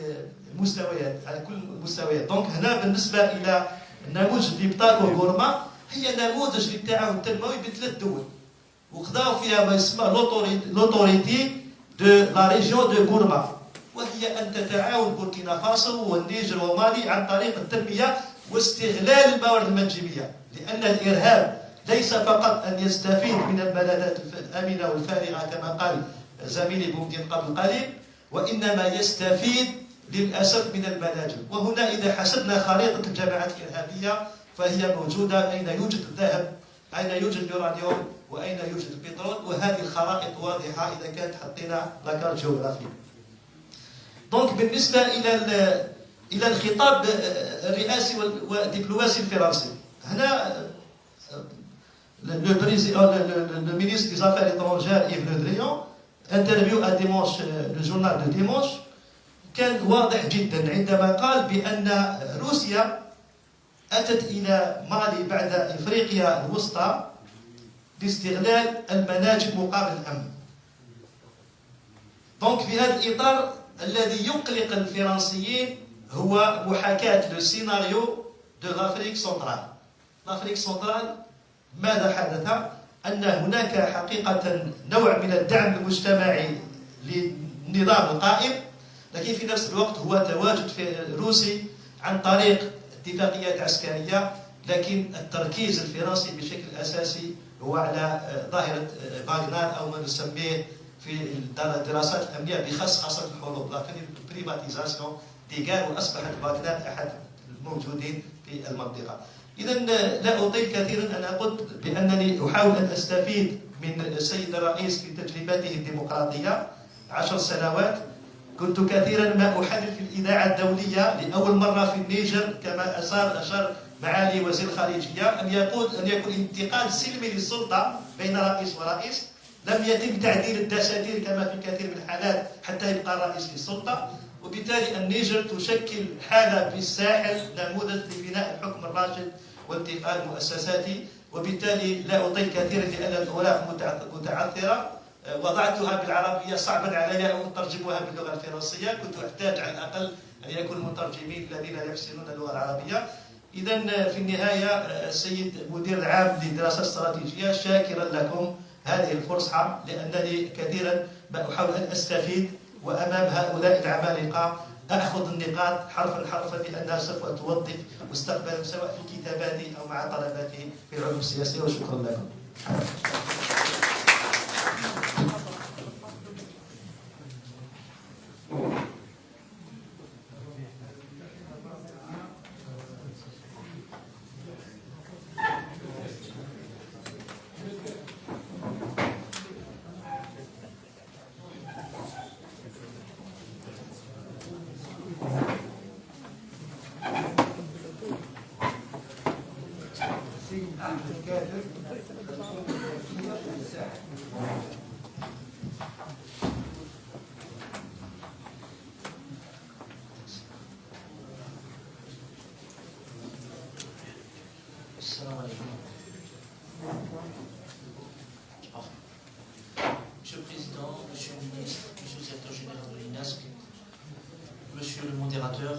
مستويات على كل المستويات. دونك هنا بالنسبة إلى نموذج لبتاكو غورما هي نموذج للتعاون التنموي بين 3 دول وخذاو فيها ما يسمى لوتوريتي دو لا ريجيون دو غورما، وهي أن تتعاون بوركينا فاسو والنيجر ومالي عن طريق التنمية واستغلال الموارد المنجمية، لأن الإرهاب ليس فقط أن يستفيد من البلدات الآمنة والفارغة كما قال زميلي بومدين قبل قليل، وإنما يستفيد للأسف من المناجم. وهنا إذا حسبنا خريطة الجماعات الإرهابية فهي موجودة أين يوجد الذهب، أين يوجد اليورانيوم، وأين يوجد البترول، وهذه الخرائط واضحة إذا كانت حطينا لاكارت جغرافي. دونك بالنسبة إلى الخطاب الرئاسي والدبلوماسي الفرنسي، هنا le ministre des Affaires étrangères Yves Le Drian interview à Dimanche le journal de Dimanche كان واضح جدا عندما قال بأن روسيا أتت إلى مالي بعد إفريقيا الوسطى لاستغلال المناجم مقابل الأمن. دونك في هذا الإطار الذي يقلق الفرنسيين هو محاكاة السيناريو دو لافريك سنترال. لافريك سنترال ماذا حدث؟ أن هناك حقيقة نوع من الدعم المجتمعي للنظام القائم، لكن في نفس الوقت هو تواجد روسي عن طريق اتفاقيات عسكرية، لكن التركيز الفرنسي بشكل أساسي هو على ظاهرة فاغنر أو ما نسميه في الدراسات الأمنية بخصخصة الحروب، لا بريفاتيزاسيون ديغار، وأصبحت فاغنر أحد الموجودين في المنطقة. إذا لا أطيل كثيرا أن أقول بأنني أحاول أن أستفيد من السيد الرئيس في تجربته الديمقراطية 10 سنوات. كنت كثيرا ما أحلل في الإذاعة الدولية لأول مرة في النيجر كما أشار معالي وزير الخارجية أن يكون انتقال سلمي للسلطة بين رئيس ورئيس، لم يتم تعديل الدساتير كما في كثير من الحالات حتى يبقى الرئيس في السلطة، وبالتالي النيجر تشكل حالة في الساحل نموذج لبناء الحكم الراشد وانتقال مؤسساتي. وبالتالي لا أطيل كثيرا لأن الأوراق متعثرة، وضعتها بالعربية صعبا علي أن أترجمها باللغة الفرنسية، كنت أحتاج على الأقل أن يكون المترجمين الذين يحسنون اللغة العربية. إذا في النهاية السيد المدير العام للدراسات الاستراتيجية شاكرا لكم هذه الفرصة، لأنني كثيرا أحاول أن أستفيد، وأمام هؤلاء العمالقة أخذ النقاط حرفا لأنها سوف توظف مستقبلا سواء في كتاباتي أو مع طلباتي في العلوم السياسية. وشكرا لكم. Monsieur le Président, Monsieur le Ministre, Monsieur le Secrétaire Général de l'INASC, Monsieur le modérateur,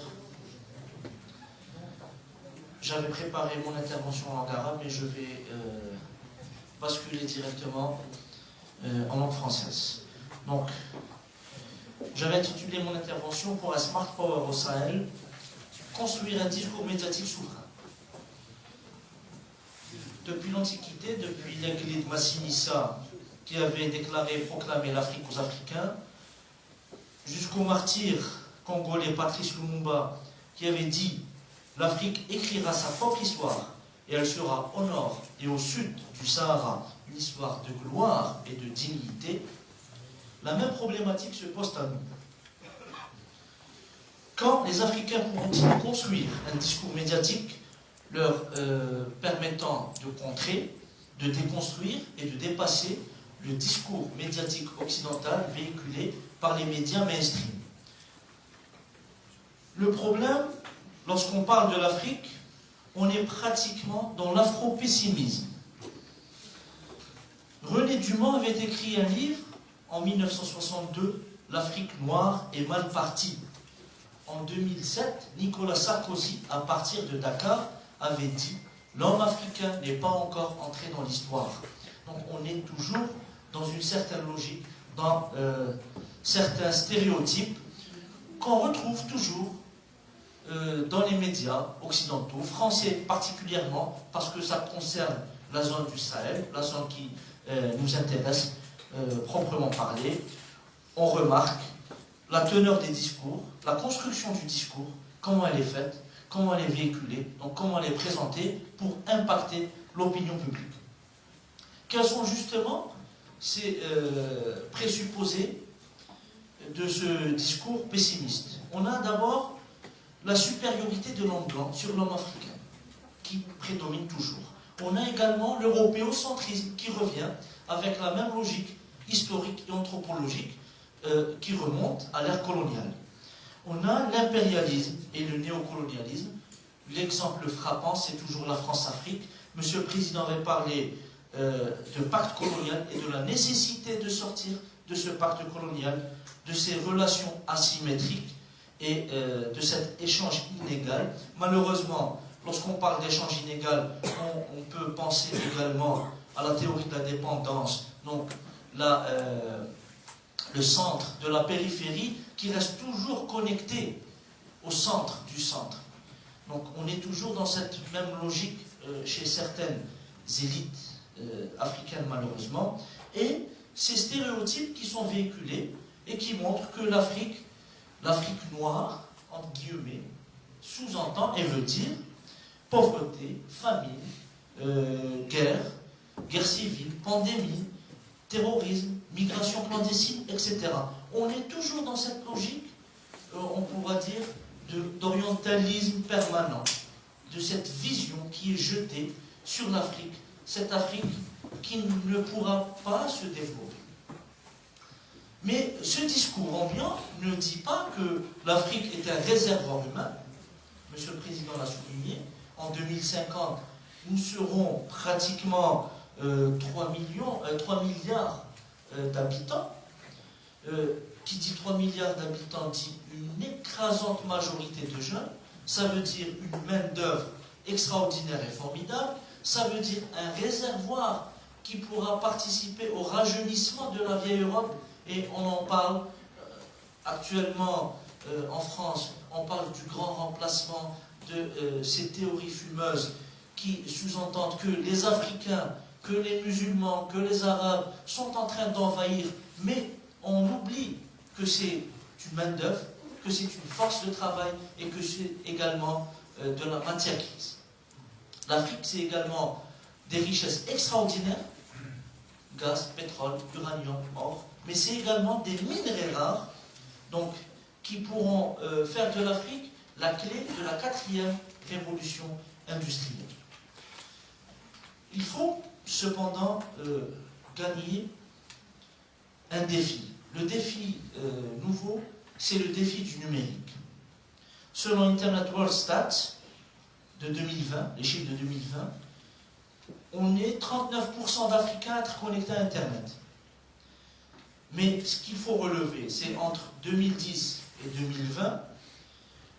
j'avais préparé mon intervention en langue arabe, mais je vais basculer directement en langue française. Donc, j'avais intitulé mon intervention pour un Smart Power au Sahel, construire un discours médiatique souverain. Depuis l'Antiquité, depuis l'Église Massinissa, qui avait proclamé l'Afrique aux Africains, jusqu'au martyr congolais Patrice Lumumba, qui avait dit « L'Afrique écrira sa propre histoire, et elle sera au nord et au sud du Sahara une histoire de gloire et de dignité », la même problématique se pose à nous. Quand les Africains pourront-ils construire un discours médiatique leur permettant de contrer, de déconstruire et de dépasser le discours médiatique occidental véhiculé par les médias mainstream? Le problème, lorsqu'on parle de l'Afrique, on est pratiquement dans l'afro-pessimisme. René Dumont avait écrit un livre en 1962, L'Afrique noire est mal partie. En 2007, Nicolas Sarkozy, à partir de Dakar, avait dit « L'homme africain n'est pas encore entré dans l'histoire ». Donc on est toujours dans une certaine logique, dans certains stéréotypes qu'on retrouve toujours dans les médias occidentaux, français particulièrement, parce que ça concerne la zone du Sahel, la zone qui nous intéresse proprement parler. On remarque la teneur des discours, la construction du discours, comment elle est faite, comment elle est véhiculée, donc comment elle est présentée pour impacter l'opinion publique. Quels sont justement ces présupposés de ce discours pessimiste? On a d'abord la supériorité de l'homme blanc sur l'homme africain, qui prédomine toujours. On a également l'européocentrisme qui revient avec la même logique historique et anthropologique qui remonte à l'ère coloniale. On a l'impérialisme et le néocolonialisme. L'exemple frappant, c'est toujours la France-Afrique. Monsieur le Président avait parlé de pacte colonial et de la nécessité de sortir de ce pacte colonial, de ces relations asymétriques et de cet échange inégal. Malheureusement, lorsqu'on parle d'échange inégal, on peut penser également à la théorie de la dépendance, donc le centre de la périphérie qui reste toujours connecté au centre du centre. Donc on est toujours dans cette même logique chez certaines élites africaines malheureusement, et ces stéréotypes qui sont véhiculés et qui montrent que l'Afrique noire, entre guillemets, sous-entend et veut dire pauvreté, famine, guerre civile, pandémie, terrorisme, migration clandestine, etc. On est toujours dans cette logique, on pourra dire, d'orientalisme permanent, de cette vision qui est jetée sur l'Afrique, cette Afrique qui ne pourra pas se développer. Mais ce discours ambiant ne dit pas que l'Afrique est un réservoir humain. Monsieur le Président l'a souligné, en 2050, nous serons pratiquement 3 milliards d'habitants. Qui dit 3 milliards d'habitants dit une écrasante majorité de jeunes. Ça veut dire une main-d'œuvre extraordinaire et formidable. Ça veut dire un réservoir qui pourra participer au rajeunissement de la vieille Europe. Et on en parle actuellement en France. On parle du grand remplacement de ces théories fumeuses qui sous-entendent que les Africains, que les musulmans, que les Arabes sont en train d'envahir, mais on oublie que c'est une main-d'œuvre, que c'est une force de travail et que c'est également de la matière grise. L'Afrique, c'est également des richesses extraordinaires, gaz, pétrole, uranium, or, mais c'est également des minerais rares, donc, qui pourront faire de l'Afrique la clé de la 4e révolution industrielle. Il faut cependant gagner un défi. Le défi nouveau, c'est le défi du numérique. Selon Internet World Stats de 2020, les chiffres de 2020, on est 39% d'Africains à être connectés à Internet. Mais ce qu'il faut relever, c'est entre 2010 et 2020,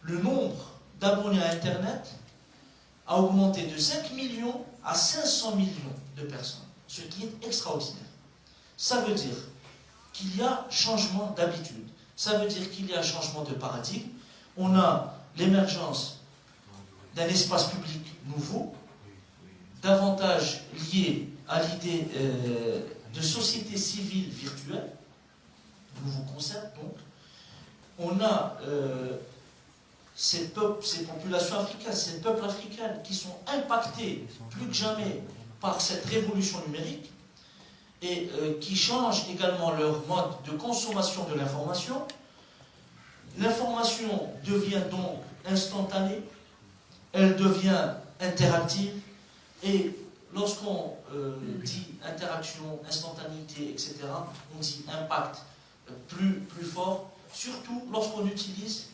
le nombre d'abonnés à Internet a augmenté de 5 millions à 500 millions de personnes, ce qui est extraordinaire. Ça veut dire qu'il y a changement d'habitude, ça veut dire qu'il y a changement de paradigme. On a l'émergence d'un espace public nouveau, davantage lié à l'idée de société civile virtuelle, nouveau concept donc. On a ces populations africaines, ces peuples africains qui sont impactés plus que jamais par cette révolution numérique et qui changent également leur mode de consommation de l'information. L'information devient donc instantanée, elle devient interactive, et lorsqu'on dit interaction, instantanéité, etc., on dit impact plus fort, surtout lorsqu'on utilise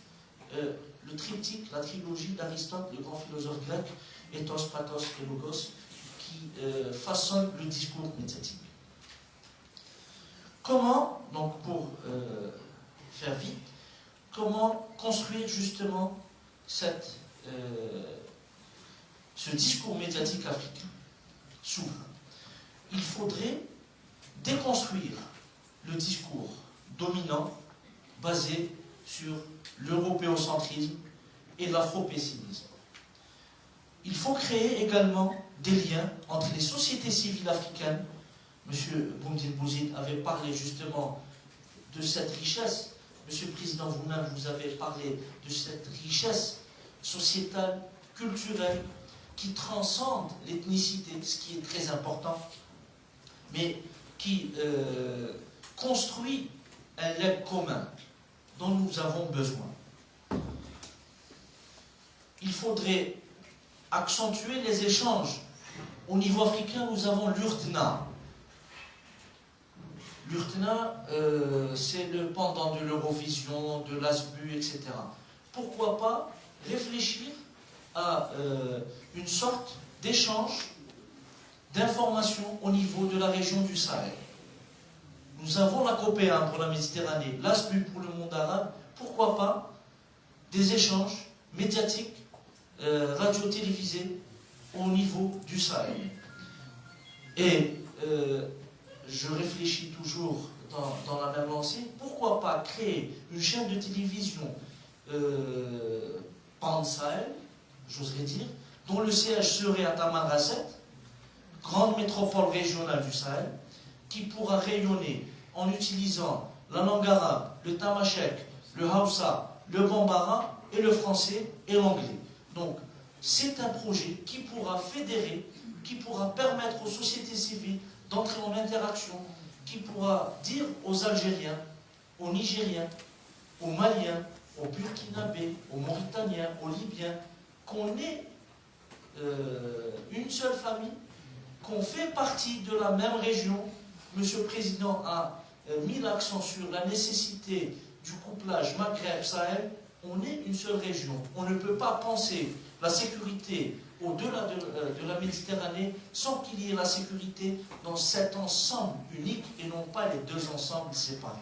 le triptyque, la trilogie d'Aristote, le grand philosophe grec, ethos, pathos et logos, qui façonne le discours médiatique. Comment, donc pour faire vite, comment construire justement ce discours médiatique africain souple? Il faudrait déconstruire le discours dominant basé sur l'européocentrisme et l'afro-pessimisme. Il faut créer également des liens entre les sociétés civiles africaines. M. Boumediene Bouzid avait parlé justement de cette richesse. Monsieur le Président, vous-même, vous avez parlé de cette richesse sociétale, culturelle, qui transcende l'ethnicité, ce qui est très important, mais qui construit un legs commun dont nous avons besoin. Il faudrait accentuer les échanges. Au niveau africain, nous avons l'URTNA. L'URTNA, c'est le pendant de l'Eurovision, de l'ASBU, etc. Pourquoi pas réfléchir à une sorte d'échange d'informations au niveau de la région du Sahel? Nous avons la COP1 pour la Méditerranée, l'ASBU pour le monde arabe. Pourquoi pas des échanges médiatiques, radio-télévisés au niveau du Sahel? Et je réfléchis toujours dans la même lancée, pourquoi pas créer une chaîne de télévision pan-Sahel, j'oserais dire, dont le siège serait à Tamanrasset, grande métropole régionale du Sahel, qui pourra rayonner en utilisant la langue arabe, le tamashek, le hausa, le bambara et le français et l'anglais. Donc, c'est un projet qui pourra fédérer, qui pourra permettre aux sociétés civiles d'entrer en interaction, qui pourra dire aux Algériens, aux Nigériens, aux Maliens, aux Burkinabés, aux Mauritaniens, aux Libyens, qu'on est une seule famille, qu'on fait partie de la même région. Monsieur le Président a mis l'accent sur la nécessité du couplage Maghreb-Sahel. On est une seule région. On ne peut pas penser la sécurité au-delà de la Méditerranée sans qu'il y ait la sécurité dans cet ensemble unique et non pas les deux ensembles séparés.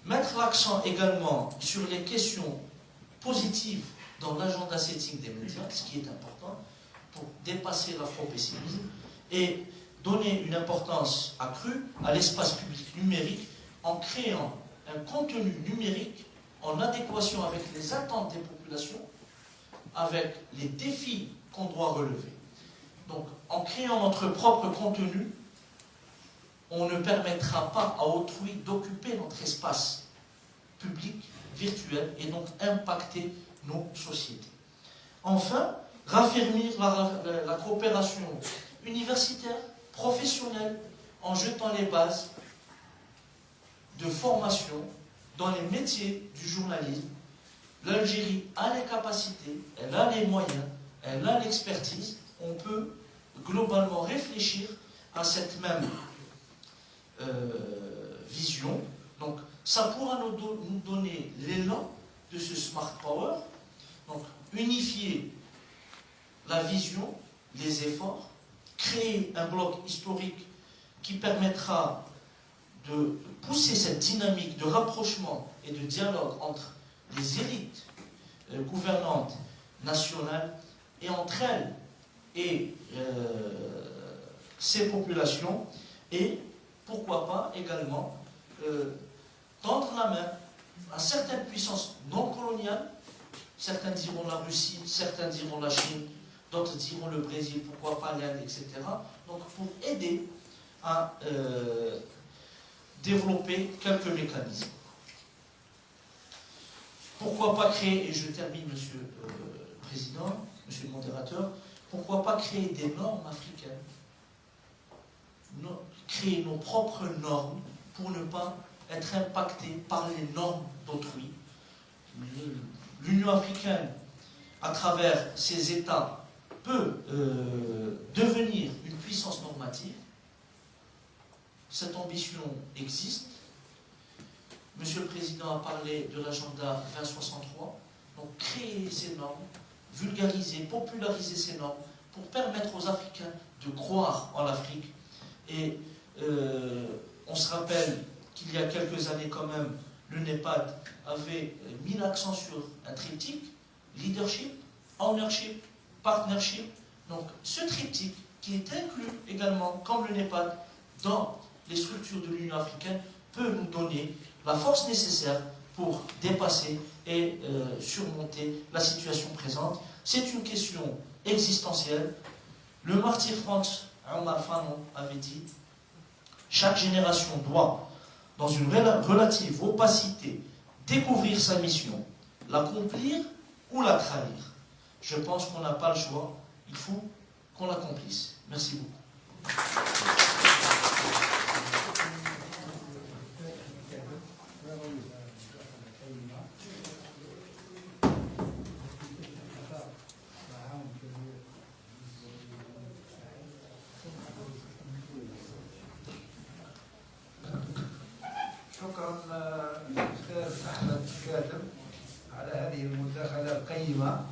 Mettre l'accent également sur les questions positives dans l'agenda éthique des médias, ce qui est important pour dépasser l'afro-pessimisme, et donner une importance accrue à l'espace public numérique en créant un contenu numérique en adéquation avec les attentes des populations, avec les défis qu'on doit relever. Donc, en créant notre propre contenu, on ne permettra pas à autrui d'occuper notre espace public, virtuel, et donc impacter nos sociétés. Enfin, raffermir la coopération universitaire, professionnelle, en jetant les bases de formation dans les métiers du journalisme. L'Algérie a les capacités, elle a les moyens, elle a l'expertise. On peut globalement réfléchir à cette même vision. Donc, ça pourra nous donner l'élan de ce Smart Power. Donc, unifier la vision, les efforts, créer un bloc historique qui permettra de pousser cette dynamique de rapprochement et de dialogue entre les élites gouvernantes nationales et entre elles et ces populations, et pourquoi pas également tendre la main à certaines puissances non coloniales. Certains diront la Russie, certains diront la Chine, d'autres diront le Brésil, pourquoi pas l'Inde, etc. Donc pour aider à développer quelques mécanismes. Pourquoi pas créer, et je termine, Monsieur le Président, Monsieur le Modérateur, pourquoi pas créer des normes africaines, créer nos propres normes pour ne pas être impactée par les normes d'autrui. L'Union africaine, à travers ses États, peut devenir une puissance normative. Cette ambition existe. Monsieur le Président a parlé de l'agenda 2063. Donc créer ces normes, vulgariser, populariser ces normes pour permettre aux Africains de croire en l'Afrique. Et on se rappelle qu'il y a quelques années quand même, le NEPAD avait mis l'accent sur un triptyque, leadership, ownership, partnership. Donc ce triptyque qui est inclus également, comme le NEPAD, dans les structures de l'Union africaine, peut nous donner la force nécessaire pour dépasser et surmonter la situation présente. C'est une question existentielle. Le martyr Franz Omar Fanon avait dit « Chaque génération doit, dans une relative opacité, découvrir sa mission, l'accomplir ou la trahir. » Je pense qu'on n'a pas le choix. Il faut qu'on l'accomplisse. Merci beaucoup. شكرا أستاذ أحمد كاتب على هذه المداخلة القيمة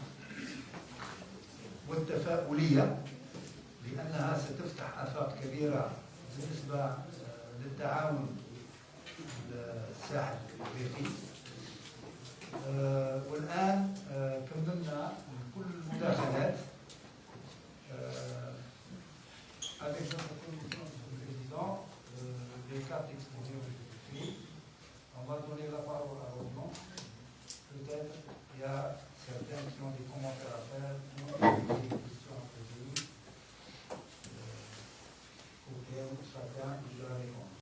والتفاؤلية، لأنها ستفتح آفاق كبيرة بالنسبة للتعاون الساحل الإفريقي. والآن كملنا كل المداخلات. Avec notre commission du président, les quatre exposés aujourd'hui, on va donner la parole à Roland. Peut-être il y a certains qui ont des commentaires à faire, des questions à poser, auxquelles chacun